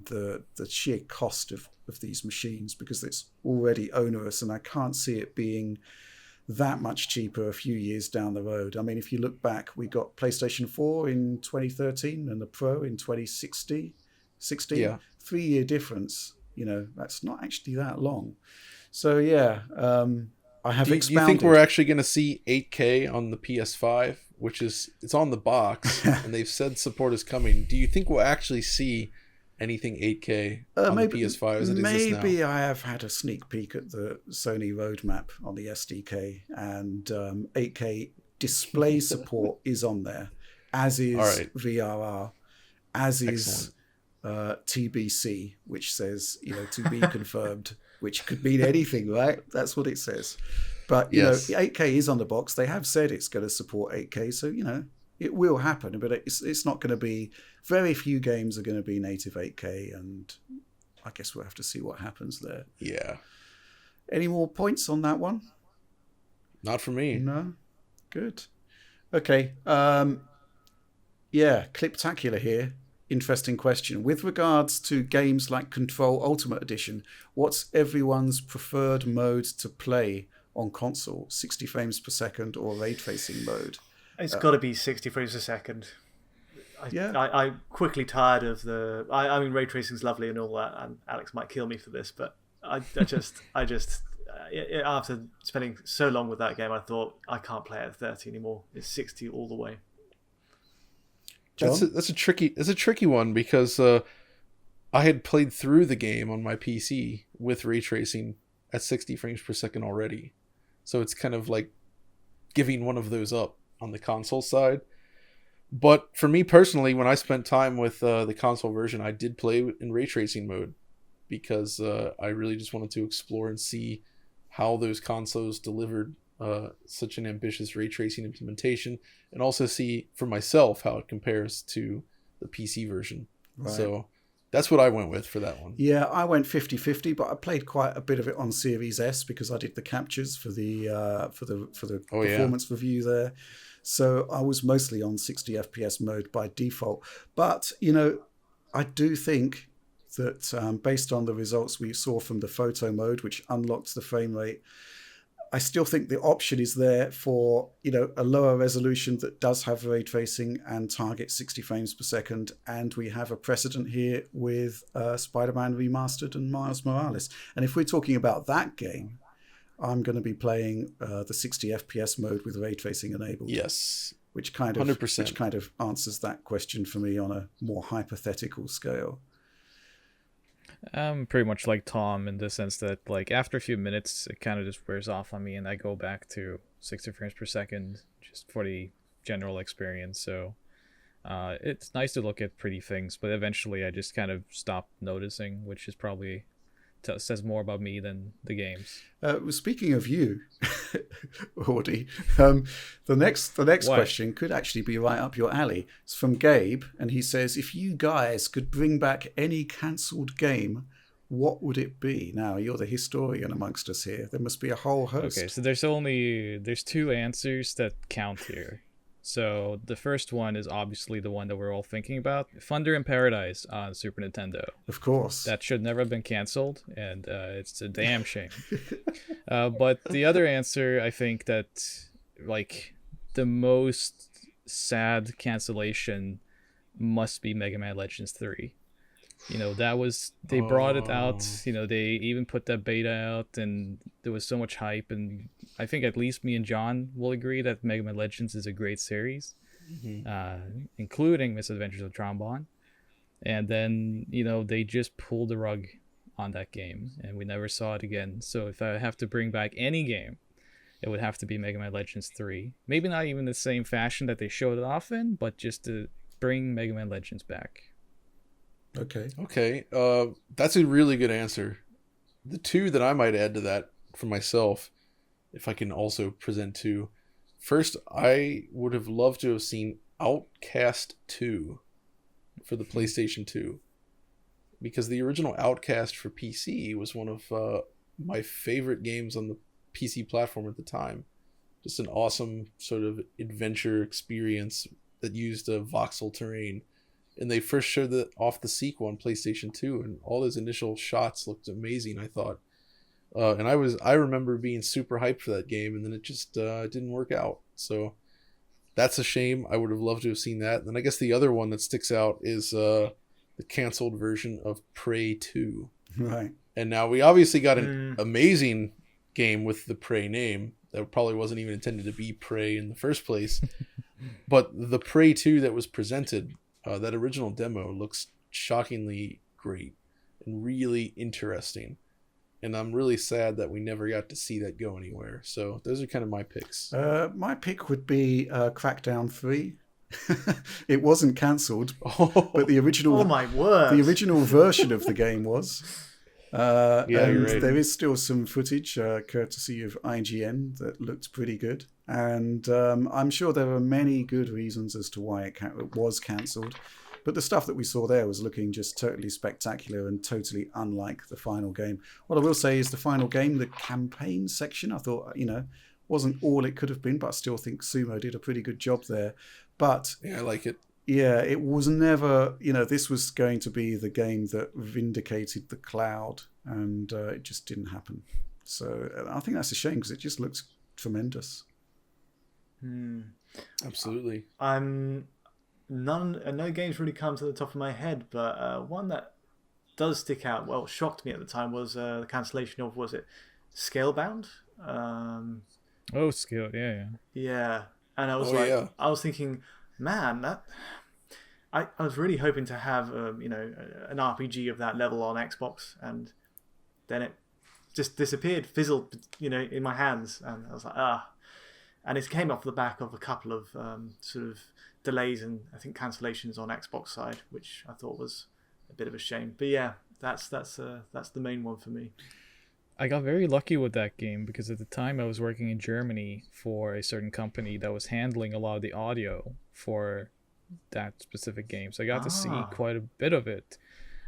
the sheer cost of these machines, because it's already onerous, and I can't see it being that much cheaper a few years down the road. I mean, if you look back, we got PlayStation 4 in 2013 and the Pro in 2016. 3-year difference. That's not actually that long. So I have expounded. Do you think we're actually going to see 8K on the PS5, which it's on the box, and they've said support is coming? Do you think we'll actually see anything 8K on the PS5 as it exists now? Maybe I have had a sneak peek at the Sony roadmap on the SDK, and 8K display support is on there, as is VRR, as is TBC, which says, to be confirmed, which could mean anything, right? That's what it says. But, 8K is on the box. They have said it's going to support 8K. So, it will happen, but it's not going to be, very few games are going to be native 8K. And I guess we'll have to see what happens there. Yeah. Any more points on that one? Not for me. No? Good. Okay. Cliptacular here. Interesting question. With regards to games like Control Ultimate Edition, what's everyone's preferred mode to play on console? 60 frames per second or ray tracing mode? It's got to be 60 frames a second. I'm quickly tired of the... I mean, ray tracing's lovely and all that, and Alex might kill me for this, but I just after spending so long with that game, I thought, I can't play it at 30 anymore. It's 60 all the way. That's a tricky one, because I had played through the game on my PC with ray tracing at 60 frames per second already. So it's kind of like giving one of those up on the console side. But for me personally, when I spent time with the console version, I did play in ray tracing mode, because I really just wanted to explore and see how those consoles delivered such an ambitious ray tracing implementation, and also see for myself how it compares to the PC version. Right. So that's what I went with for that one. Yeah, I went 50-50, but I played quite a bit of it on Series S because I did the captures for the performance review there. So I was mostly on 60 FPS mode by default. But, I do think that based on the results we saw from the photo mode, which unlocked the frame rate, I still think the option is there for, a lower resolution that does have ray tracing and targets 60 frames per second. And we have a precedent here with Spider-Man Remastered and Miles Morales. And if we're talking about that game, I'm going to be playing the 60 FPS mode with ray tracing enabled. Yes. Which kind of 100%. Which kind of answers that question for me on a more hypothetical scale. I'm pretty much like Tom in the sense that like after a few minutes it kind of just wears off on me and I go back to 60 frames per second just for the general experience. So it's nice to look at pretty things, but eventually I just kind of stop noticing, which is probably says more about me than the games. Well, speaking of you, Audie, the next question could actually be right up your alley. It's from Gabe, and he says, if you guys could bring back any cancelled game, what would it be? Now, you're the historian amongst us here. There must be a whole host. Okay, so there's two answers that count here. So the first one is obviously the one that we're all thinking about, Thunder in Paradise on Super Nintendo. Of course. That should never have been canceled, and it's a damn shame. But the other answer, I think that like the most sad cancellation must be Mega Man Legends 3. You know, that was, they brought it out, you know, they even put that beta out and there was so much hype, and I think at least me and John will agree that Mega Man Legends is a great series, including Misadventures of Trombone. And then, you know, they just pulled the rug on that game and we never saw it again. So if I have to bring back any game, it would have to be Mega Man Legends 3. Maybe not even the same fashion that they showed it off in, but just to bring Mega Man Legends back. Okay. That's a really good answer. The two that I might add to that for myself, if I can also present two. First, I would have loved to have seen Outcast 2 for the PlayStation 2. Because the original Outcast for PC was one of my favorite games on the PC platform at the time. Just an awesome sort of adventure experience that used a voxel terrain. And they first showed off the sequel on PlayStation 2, and all those initial shots looked amazing, I thought. And I remember being super hyped for that game, and then it just didn't work out. So that's a shame. I would have loved to have seen that. And then I guess the other one that sticks out is the canceled version of Prey 2. Right. And now we obviously got an amazing game with the Prey name that probably wasn't even intended to be Prey in the first place. But the Prey 2 that was presented, that original demo looks shockingly great and really interesting. And I'm really sad that we never got to see that go anywhere. So those are kind of my picks. My pick would be Crackdown 3. It wasn't cancelled, but the original the original version of the game was. And right. There is still some footage, courtesy of IGN, that looked pretty good. And I'm sure there are many good reasons as to why it was cancelled. But the stuff that we saw there was looking just totally spectacular and totally unlike the final game. What I will say is the final game, the campaign section, I thought, wasn't all it could have been, but I still think Sumo did a pretty good job there. But yeah, I like it. Yeah, it was never, this was going to be the game that vindicated the cloud, and it just didn't happen. So I think that's a shame because it just looks tremendous. Absolutely. No games really come to the top of my head, but one that does stick out, well, shocked me at the time, was the cancellation of, was it Scalebound? Scale, yeah. Yeah, and I was I was thinking, man, I was really hoping to have an RPG of that level on Xbox, and then it just disappeared, fizzled, in my hands, and I was like, and it came off the back of a couple of sort of delays and I think cancellations on Xbox side, which I thought was a bit of a shame. But yeah, that's the main one for me. I got very lucky with that game because at the time I was working in Germany for a certain company that was handling a lot of the audio for that specific game. So I got to see quite a bit of it.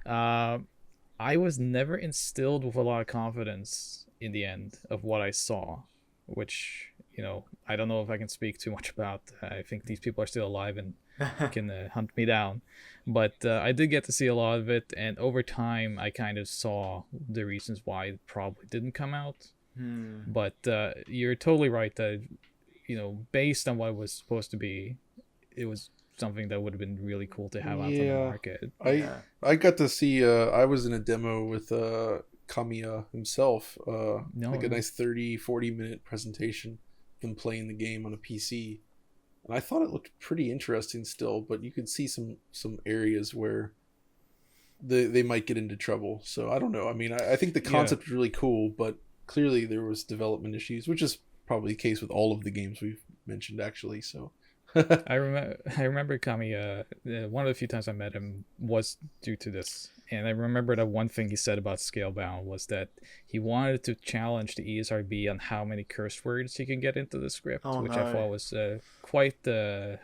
I was never instilled with a lot of confidence in the end of what I saw, which, I don't know if I can speak too much about. I think these people are still alive and can hunt me down. But I did get to see a lot of it, and over time I kind of saw the reasons why it probably didn't come out. But you're totally right that, based on what it was supposed to be, it was something that would have been really cool to have out on the market. I got to see, I was in a demo with Kamiya himself, like a nice 30-40 minute presentation of him playing the game on a PC. And I thought it looked pretty interesting still, but you could see some areas where they might get into trouble. So I don't know. I mean, I think the concept is really cool, but clearly there was development issues, which is probably the case with all of the games we've mentioned, actually. So I remember Kami. One of the few times I met him was due to this, and I remember that one thing he said about Scalebound was that he wanted to challenge the ESRB on how many curse words he can get into the script, which I thought was quite the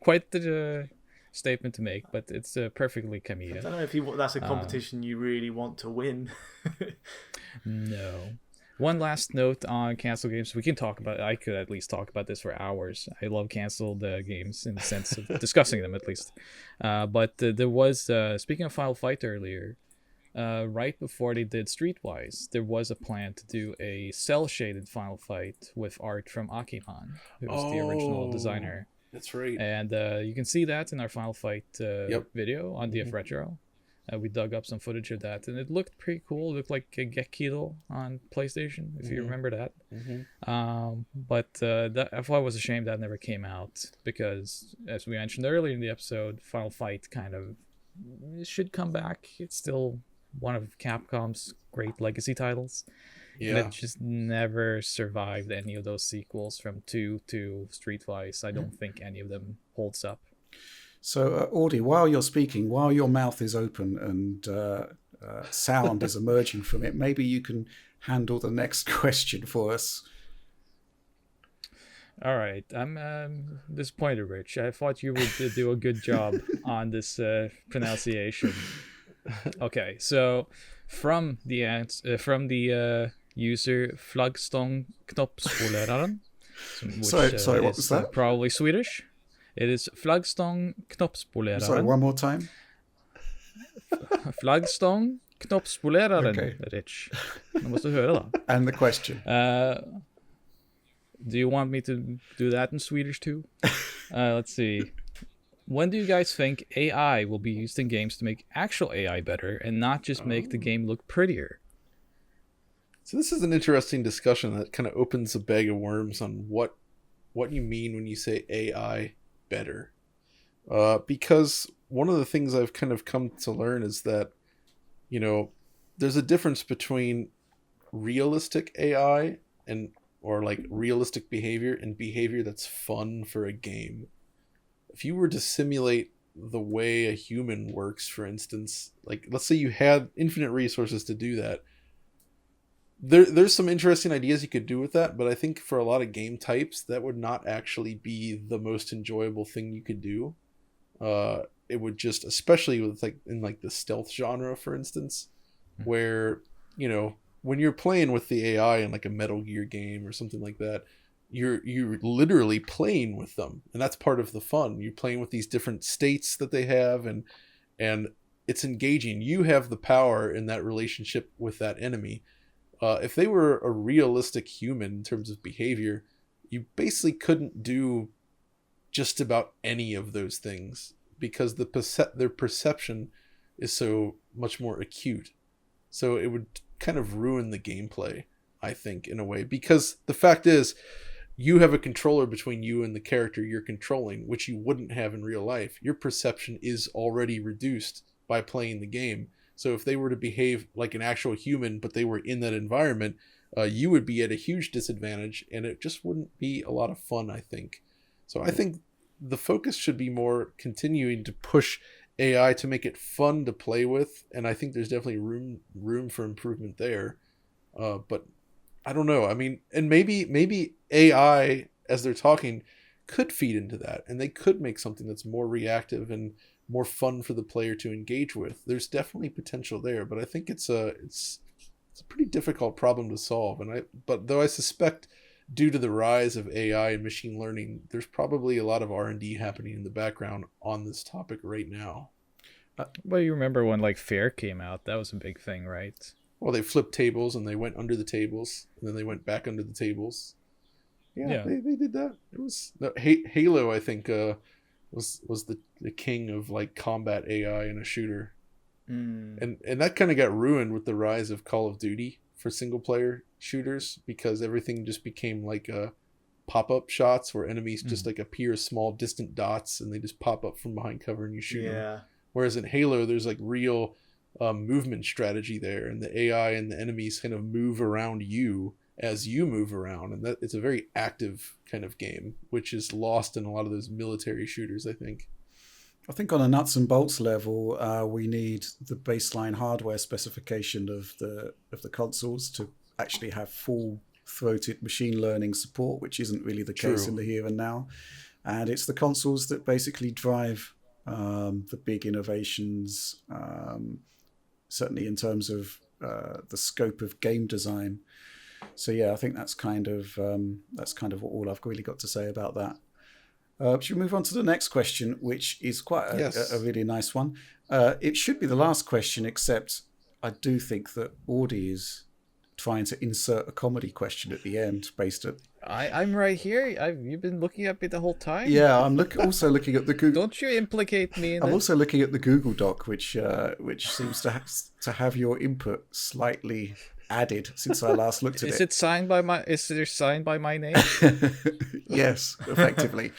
quite the statement to make. But it's perfectly Kami. I don't know if that's a competition you really want to win. No. One last note on canceled games. We can talk about. I could at least talk about this for hours. I love canceled games in the sense of discussing them at least. But there was speaking of Final Fight earlier, right before they did Streetwise, there was a plan to do a cell shaded Final Fight with art from Akiman, who was the original designer. That's right. And you can see that in our Final Fight video on DF Retro. We dug up some footage of that, and it looked pretty cool. It looked like a Gekido on PlayStation, if you remember that. But I thought it was a shame that never came out, because, as we mentioned earlier in the episode, Final Fight kind of should come back. It's still one of Capcom's great legacy titles. Yeah. And it just never survived any of those sequels from 2 to Streetwise. I don't think any of them holds up. So, Audie, while you're speaking, while your mouth is open and sound is emerging from it, maybe you can handle the next question for us. All right. I'm disappointed, Rich. I thought you would do a good job on this pronunciation. Okay, so from the user Flaggstång Knoppspoleraren, sorry, what was that? Probably Swedish. It is Flaggstång Knoppspoleraren. Sorry, one more time. Flaggstång Knoppspoleraren, okay. Rich. Du måste höra då. And the question. Do you want me to do that in Swedish too? Let's see. When do you guys think AI will be used in games to make actual AI better and not just make the game look prettier? So this is an interesting discussion that kind of opens a bag of worms on what you mean when you say AI better. Because one of the things I've kind of come to learn is that, there's a difference between realistic AI or like realistic behavior and behavior that's fun for a game. If you were to simulate the way a human works, for instance, like let's say you had infinite resources to do that, there's some interesting ideas you could do with that, but I think for a lot of game types, that would not actually be the most enjoyable thing you could do. It would just, especially with in the stealth genre, for instance, where, when you're playing with the AI in like a Metal Gear game or something like that, you're literally playing with them, and that's part of the fun. You're playing with these different states that they have, and it's engaging. You have the power in that relationship with that enemy. If they were a realistic human in terms of behavior, you basically couldn't do just about any of those things, because their perception is so much more acute. So it would kind of ruin the gameplay, I think, in a way, because the fact is, you have a controller between you and the character you're controlling, which you wouldn't have in real life. Your perception is already reduced by playing the game. So if they were to behave like an actual human, but they were in that environment, you would be at a huge disadvantage, and it just wouldn't be a lot of fun, I think. So I think the focus should be more continuing to push AI to make it fun to play with, and I think there's definitely room for improvement there. But I don't know. I mean, and maybe AI, as they're talking, could feed into that, and they could make something that's more reactive and more fun for the player to engage with. There's definitely potential there, but I think it's a pretty difficult problem to solve. But though I suspect, due to the rise of AI and machine learning, there's probably a lot of R&D happening in the background on this topic right now. Well, you remember when Fair came out? That was a big thing, right? Well, they flipped tables and they went under the tables, and then they went back under the tables. Yeah. They did that. It was Halo, I think, was the king of combat AI in a shooter. And that kind of got ruined with the rise of Call of Duty for single player shooters, because everything just became pop-up shots where enemies just appear as small distant dots, and they just pop up from behind cover and you shoot them. Whereas in Halo, there's like real movement strategy there, and the AI and the enemies kind of move around you as you move around, and that it's a very active kind of game, which is lost in a lot of those military shooters, I think. I think on a nuts and bolts level, we need the baseline hardware specification of the consoles to actually have full-throated machine learning support, which isn't really the case in the here and now. And it's the consoles that basically drive the big innovations, certainly in terms of the scope of game design. So yeah, I think that's kind of all I've really got to say about that. Should we move on to the next question, which is quite a really nice one? It should be the last question, except I do think that Audie is trying to insert a comedy question at the end based at... I'm right here. You've been looking at me the whole time. Yeah, I'm also looking at the Google... Don't you implicate me in I'm this? also looking at the Google Doc, which seems to have your input slightly added since I last looked at it. Is it signed by my? Is there signed by my name? Yes, effectively.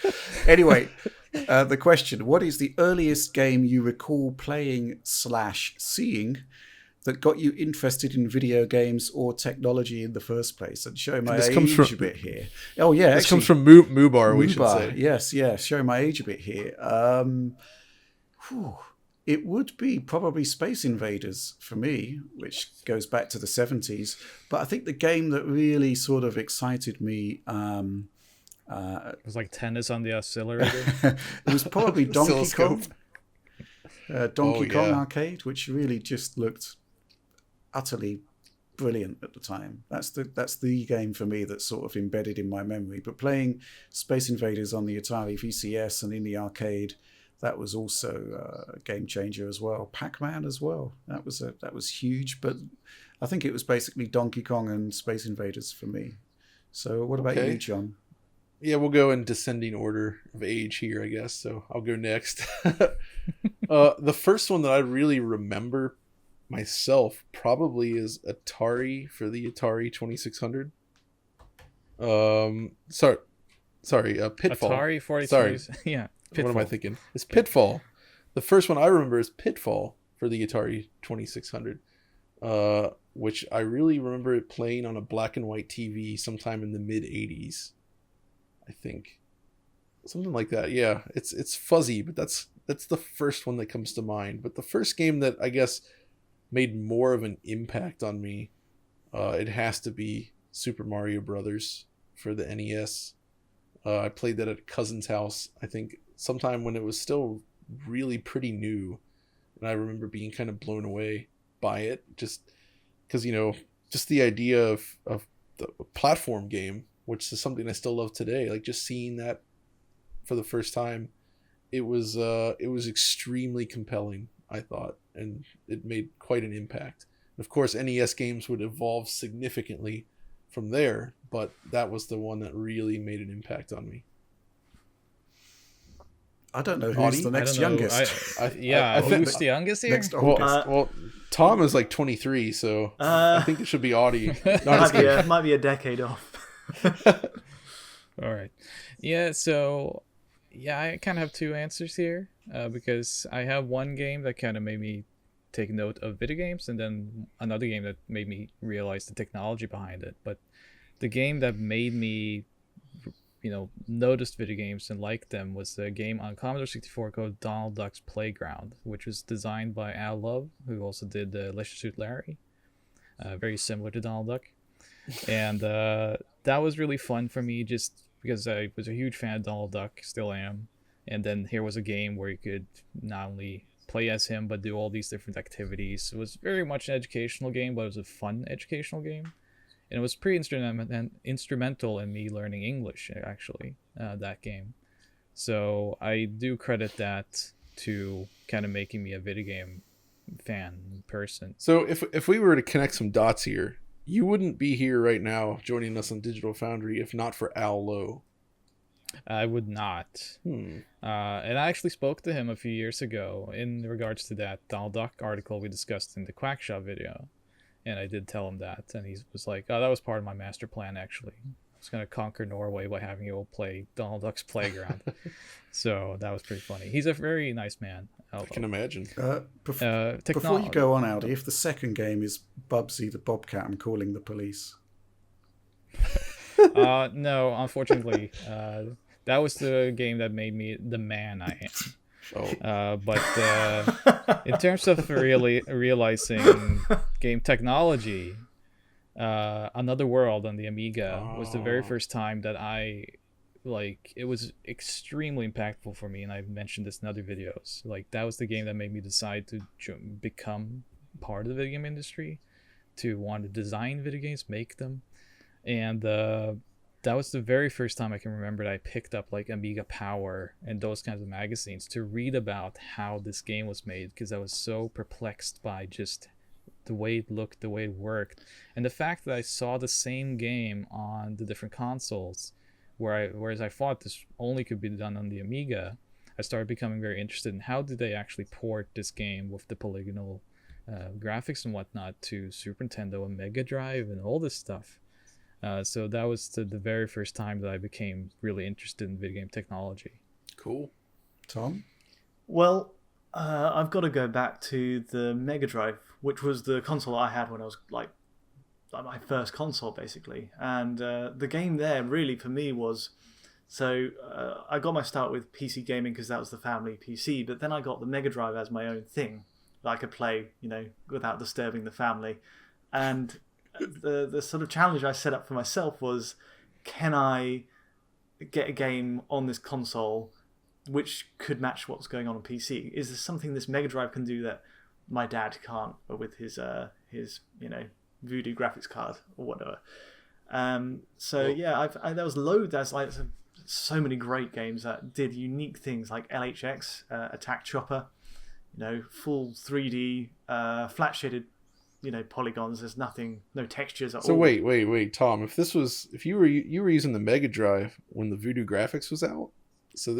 Anyway, the question: what is the earliest game you recall playing/seeing that got you interested in video games or technology in the first place? And showing my age a bit here. Oh yeah, this comes from Mubar. We should say. Yes, showing my age a bit here. It would be probably Space Invaders for me, which goes back to the 70s. But I think the game that really sort of excited me... it was like tennis on the accelerator. It was probably Donkey Kong. Donkey Kong Arcade, which really just looked utterly brilliant at the time. That's the game for me that's sort of embedded in my memory. But playing Space Invaders on the Atari VCS and in the arcade... that was also a game changer as well. Pac-Man as well. That was huge. But I think it was basically Donkey Kong and Space Invaders for me. So what about you, John? Yeah, we'll go in descending order of age here, I guess. So I'll go next. The first one that I really remember myself probably is Atari for the Atari 2600. Sorry, Pitfall. Atari 40. Sorry. Yeah. Pitfall. What am I thinking? It's Pitfall. The first one I remember is Pitfall for the Atari 2600, which I really remember it playing on a black and white TV sometime in the mid 80s. I think something like that. Yeah, it's fuzzy, but that's the first one that comes to mind. But the first game that I guess made more of an impact on me, it has to be Super Mario Brothers for the NES. I played that at a cousin's house, I think sometime when it was still really pretty new, and I remember being kind of blown away by it, just because just the idea of the platform game, which is something I still love today. Like just seeing that for the first time, it was extremely compelling, I thought, and it made quite an impact. And of course, NES games would evolve significantly from there, but that was the one that really made an impact on me. I don't know who's the next youngest. Who's the youngest here? Next oldest. Well, Tom is like 23, so I think it should be Audie. Might be a decade off. All right. Yeah, so I kind of have two answers here because I have one game that kind of made me take note of video games, and then another game that made me realize the technology behind it. But the game that made me noticed video games and liked them was a game on Commodore 64 called Donald Duck's Playground, which was designed by Al Love, who also did Leisure Suit Larry. Very similar to Donald Duck. And that was really fun for me just because I was a huge fan of Donald Duck, still am. And then here was a game where you could not only play as him, but do all these different activities. It was very much an educational game, but it was a fun educational game. And it was pretty instrumental in me learning English, actually, that game. So I do credit that to kind of making me a video game fan person. So if we were to connect some dots here, you wouldn't be here right now joining us on Digital Foundry if not for Al Lowe. I would not. And I actually spoke to him a few years ago in regards to that Donald Duck article we discussed in the Quackshot video. And I did tell him that, and he was like, "Oh, that was part of my master plan, actually." was going to conquer Norway by having you all play Donald Duck's Playground. So that was pretty funny. He's a very nice man. I can imagine. Before you go on, Aldi, if the second game is Bubsy the Bobcat and calling the police. No, unfortunately, that was the game that made me the man I am. But in terms of really realizing game technology, Another World on the Amiga was the very first time that it was extremely impactful for me, and I've mentioned this in other videos. Like, that was the game that made me decide to become part of the video game industry, to want to design video games, make them. And that was the very first time I can remember that I picked up like Amiga Power and those kinds of magazines to read about how this game was made, because I was so perplexed by just the way it looked, the way it worked, and the fact that I saw the same game on the different consoles, whereas I thought this only could be done on the Amiga. I started becoming very interested in how did they actually port this game with the polygonal graphics and whatnot to Super Nintendo and Mega Drive and all this stuff. So that was the very first time that I became really interested in video game technology. Cool. Tom? Well, I've got to go back to the Mega Drive, which was the console I had when I was like my first console, basically. And the game there really for me was... So I got my start with PC gaming because that was the family PC, but then I got the Mega Drive as my own thing that I could play, without disturbing the family. And the sort of challenge I set up for myself was, can I get a game on this console which could match what's going on PC? Is there something this Mega Drive can do that my dad can't with his Voodoo graphics card or whatever? There was loads. There's like so many great games that did unique things, like LHX, Attack Chopper, full 3D, flat shaded, polygons. There's no textures at all. So wait, Tom. If you were using the Mega Drive when the Voodoo graphics was out, so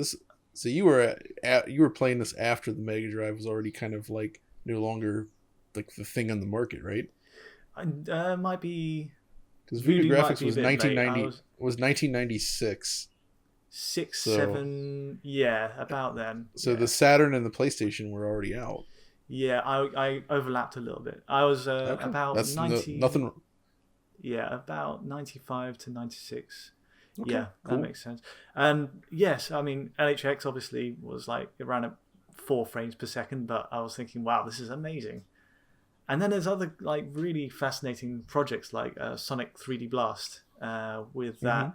you were playing this after the Mega Drive was already kind of like no longer like the thing on the market, right? Might be, because Voodoo graphics was 1996. 7, yeah, about then. So yeah. The Saturn and the PlayStation were already out. Yeah, I overlapped a little bit. I was about That's 90. Nothing. Yeah, about 95 to 96. Okay, yeah, cool. That makes sense. And yes, I mean LHX obviously was like around at 4 frames per second, but I was thinking, wow, this is amazing. And then there's other like really fascinating projects like Sonic 3D Blast. With that,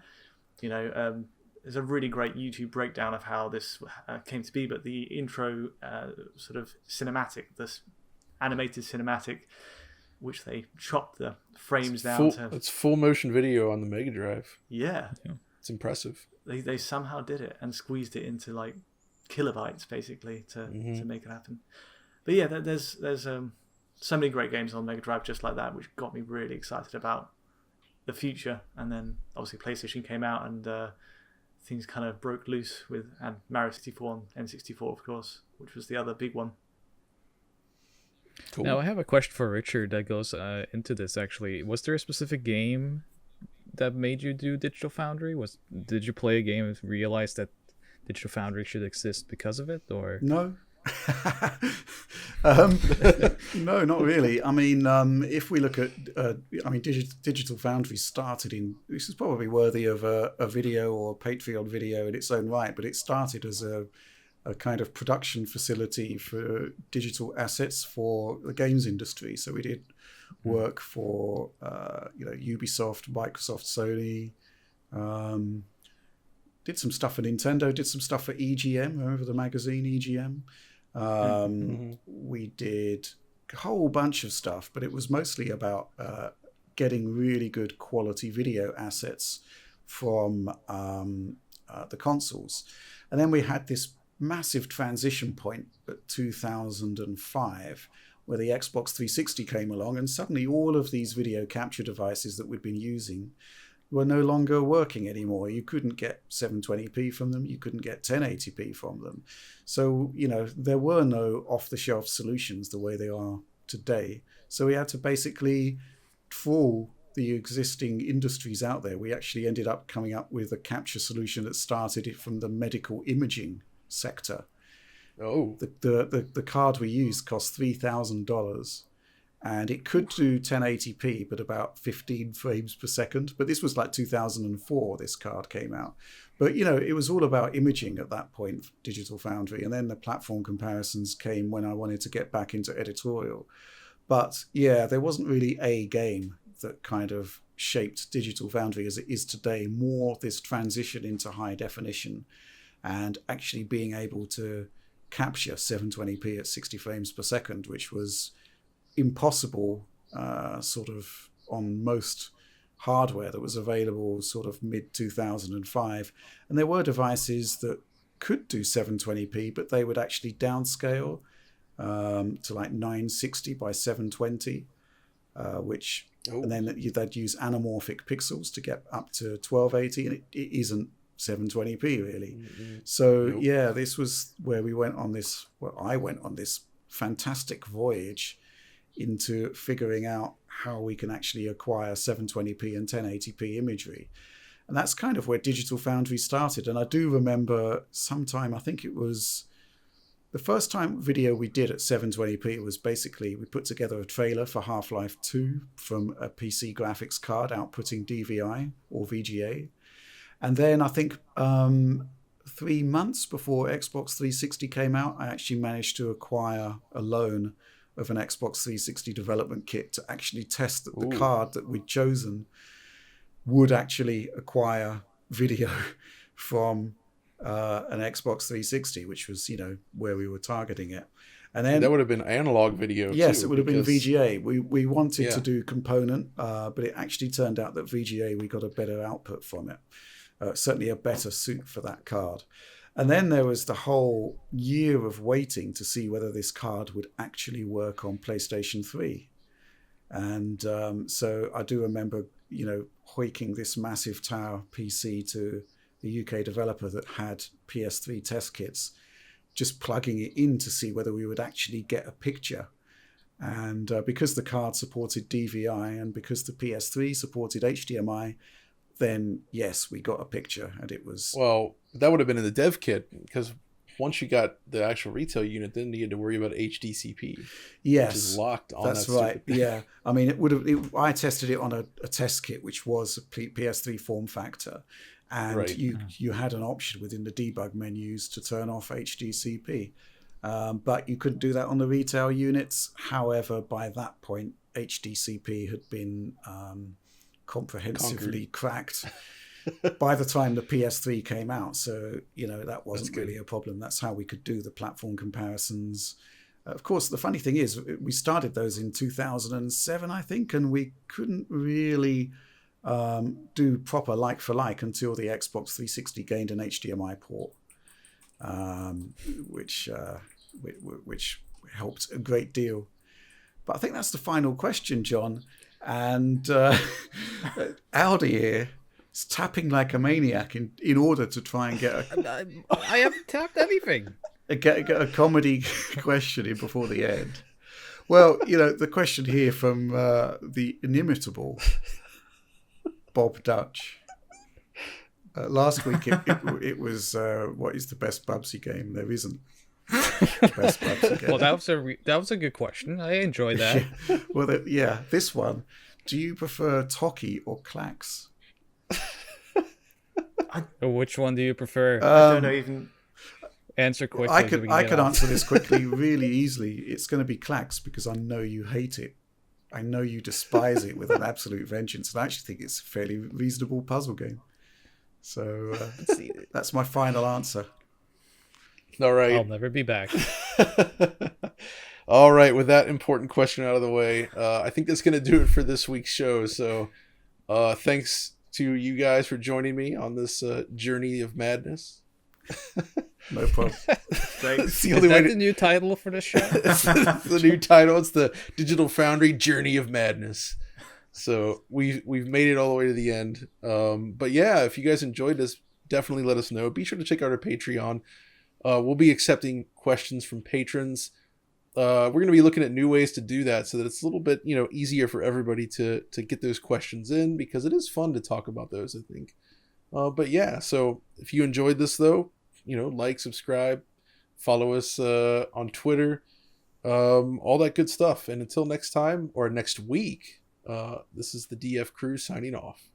there's a really great YouTube breakdown of how this came to be. But the intro sort of cinematic, this animated cinematic, which they chopped the frames down to... It's full motion video on the Mega Drive. Yeah. It's impressive. They somehow did it and squeezed it into like kilobytes basically to make it happen. But yeah, there's so many great games on Mega Drive just like that, which got me really excited about the future. And then obviously PlayStation came out and things kind of broke loose with Mario 64 and N64, of course, which was the other big one. Cool. Now I have a question for Richard that goes into this. Actually, was there a specific game that made you do Digital Foundry? Did you play a game and realize that Digital Foundry should exist because of it, or no? No, not really. I mean, if we look at, Digital Foundry started this is probably worthy of a video or a Patreon video in its own right, but it started as a kind of production facility for digital assets for the games industry. So we did work for, Ubisoft, Microsoft, Sony, did some stuff for Nintendo, did some stuff for EGM, remember the magazine EGM? We did a whole bunch of stuff, but it was mostly about getting really good quality video assets from the consoles. And then we had this massive transition point at 2005 where the Xbox 360 came along, and suddenly all of these video capture devices that we'd been using were no longer working anymore. You couldn't get 720p from them. You couldn't get 1080p from them. So, there were no off-the-shelf solutions the way they are today. So we had to basically trawl the existing industries out there, we actually ended up coming up with a capture solution that started it from the medical imaging sector. Oh, The card we used cost $3,000, and it could do 1080p, but about 15 frames per second. But this was like 2004, this card came out. But, it was all about imaging at that point, Digital Foundry. And then the platform comparisons came when I wanted to get back into editorial. But yeah, there wasn't really a game that kind of shaped Digital Foundry as it is today. More this transition into high definition and actually being able to capture 720p at 60 frames per second, which was impossible sort of on most hardware that was available sort of mid 2005. And there were devices that could do 720p, but they would actually downscale to like 960 by 720, which and then they'd use anamorphic pixels to get up to 1280, and it isn't 720p really. So yeah, this was where we went on this, I went on this fantastic voyage into figuring out how we can actually acquire 720p and 1080p imagery. And that's kind of where Digital Foundry started. And I do remember sometime, I think it was the first time video we did at 720p, it was basically we put together a trailer for Half-Life 2 from a PC graphics card outputting DVI or VGA. And then I think 3 months before Xbox 360 came out, I actually managed to acquire a loan of an Xbox 360 development kit to actually test that the card that we'd chosen would actually acquire video from an Xbox 360, which was, where we were targeting it. And then that would have been analog video. Yes, too, it would have been VGA. We wanted to do component, but it actually turned out that VGA, we got a better output from it. Certainly a better suit for that card. And then there was the whole year of waiting to see whether this card would actually work on PlayStation 3. And so I do remember, hoiking this massive tower PC to the UK developer that had PS3 test kits, just plugging it in to see whether we would actually get a picture. And because the card supported DVI and because the PS3 supported HDMI, then yes, we got a picture, and it was... Well, that would have been in the dev kit, because once you got the actual retail unit, then you had to worry about HDCP. Yes, which is locked on. That's right. Yeah, I mean, it would have. I tested it on a test kit, which was a PS3 form factor, and you had an option within the debug menus to turn off HDCP, but you couldn't do that on the retail units. However, by that point, HDCP had been comprehensively cracked by the time the PS3 came out. So, that wasn't really a problem. That's how we could do the platform comparisons. Of course, the funny thing is, we started those in 2007, I think, and we couldn't really do proper like for like until the Xbox 360 gained an HDMI port, which helped a great deal. But I think that's the final question, John. And Aldi here is tapping like a maniac in order to try and get I haven't tapped anything. Get a comedy question in before the end. Well, the question here from the inimitable Bob Dutch. Last week it was what is the best Bubsy game? There isn't. Best Bubsy game. Well, that was a good question. I enjoyed that. Well, this one. Do you prefer Toki or Klax? Which one do you prefer? I don't know even. Answer quickly. I could answer this quickly, really easily. It's going to be Klax because I know you hate it. I know you despise it with an absolute vengeance, and I actually think it's a fairly reasonable puzzle game. So that's my final answer. All right. I'll never be back. All right. With that important question out of the way, I think that's going to do it for this week's show. So thanks to you guys for joining me on this journey of madness. No problem. Thanks. Is that the new title for the show? It's the new title. It's the Digital Foundry Journey of Madness. So we've made it all the way to the end. But yeah, if you guys enjoyed this, definitely let us know. Be sure to check out our Patreon. We'll be accepting questions from patrons we're going to be looking at new ways to do that so that it's a little bit, easier for everybody to get those questions in, because it is fun to talk about those, I think. But yeah, so if you enjoyed this though, like, subscribe, follow us on Twitter, all that good stuff. And until next time, or next week, this is the DF crew signing off.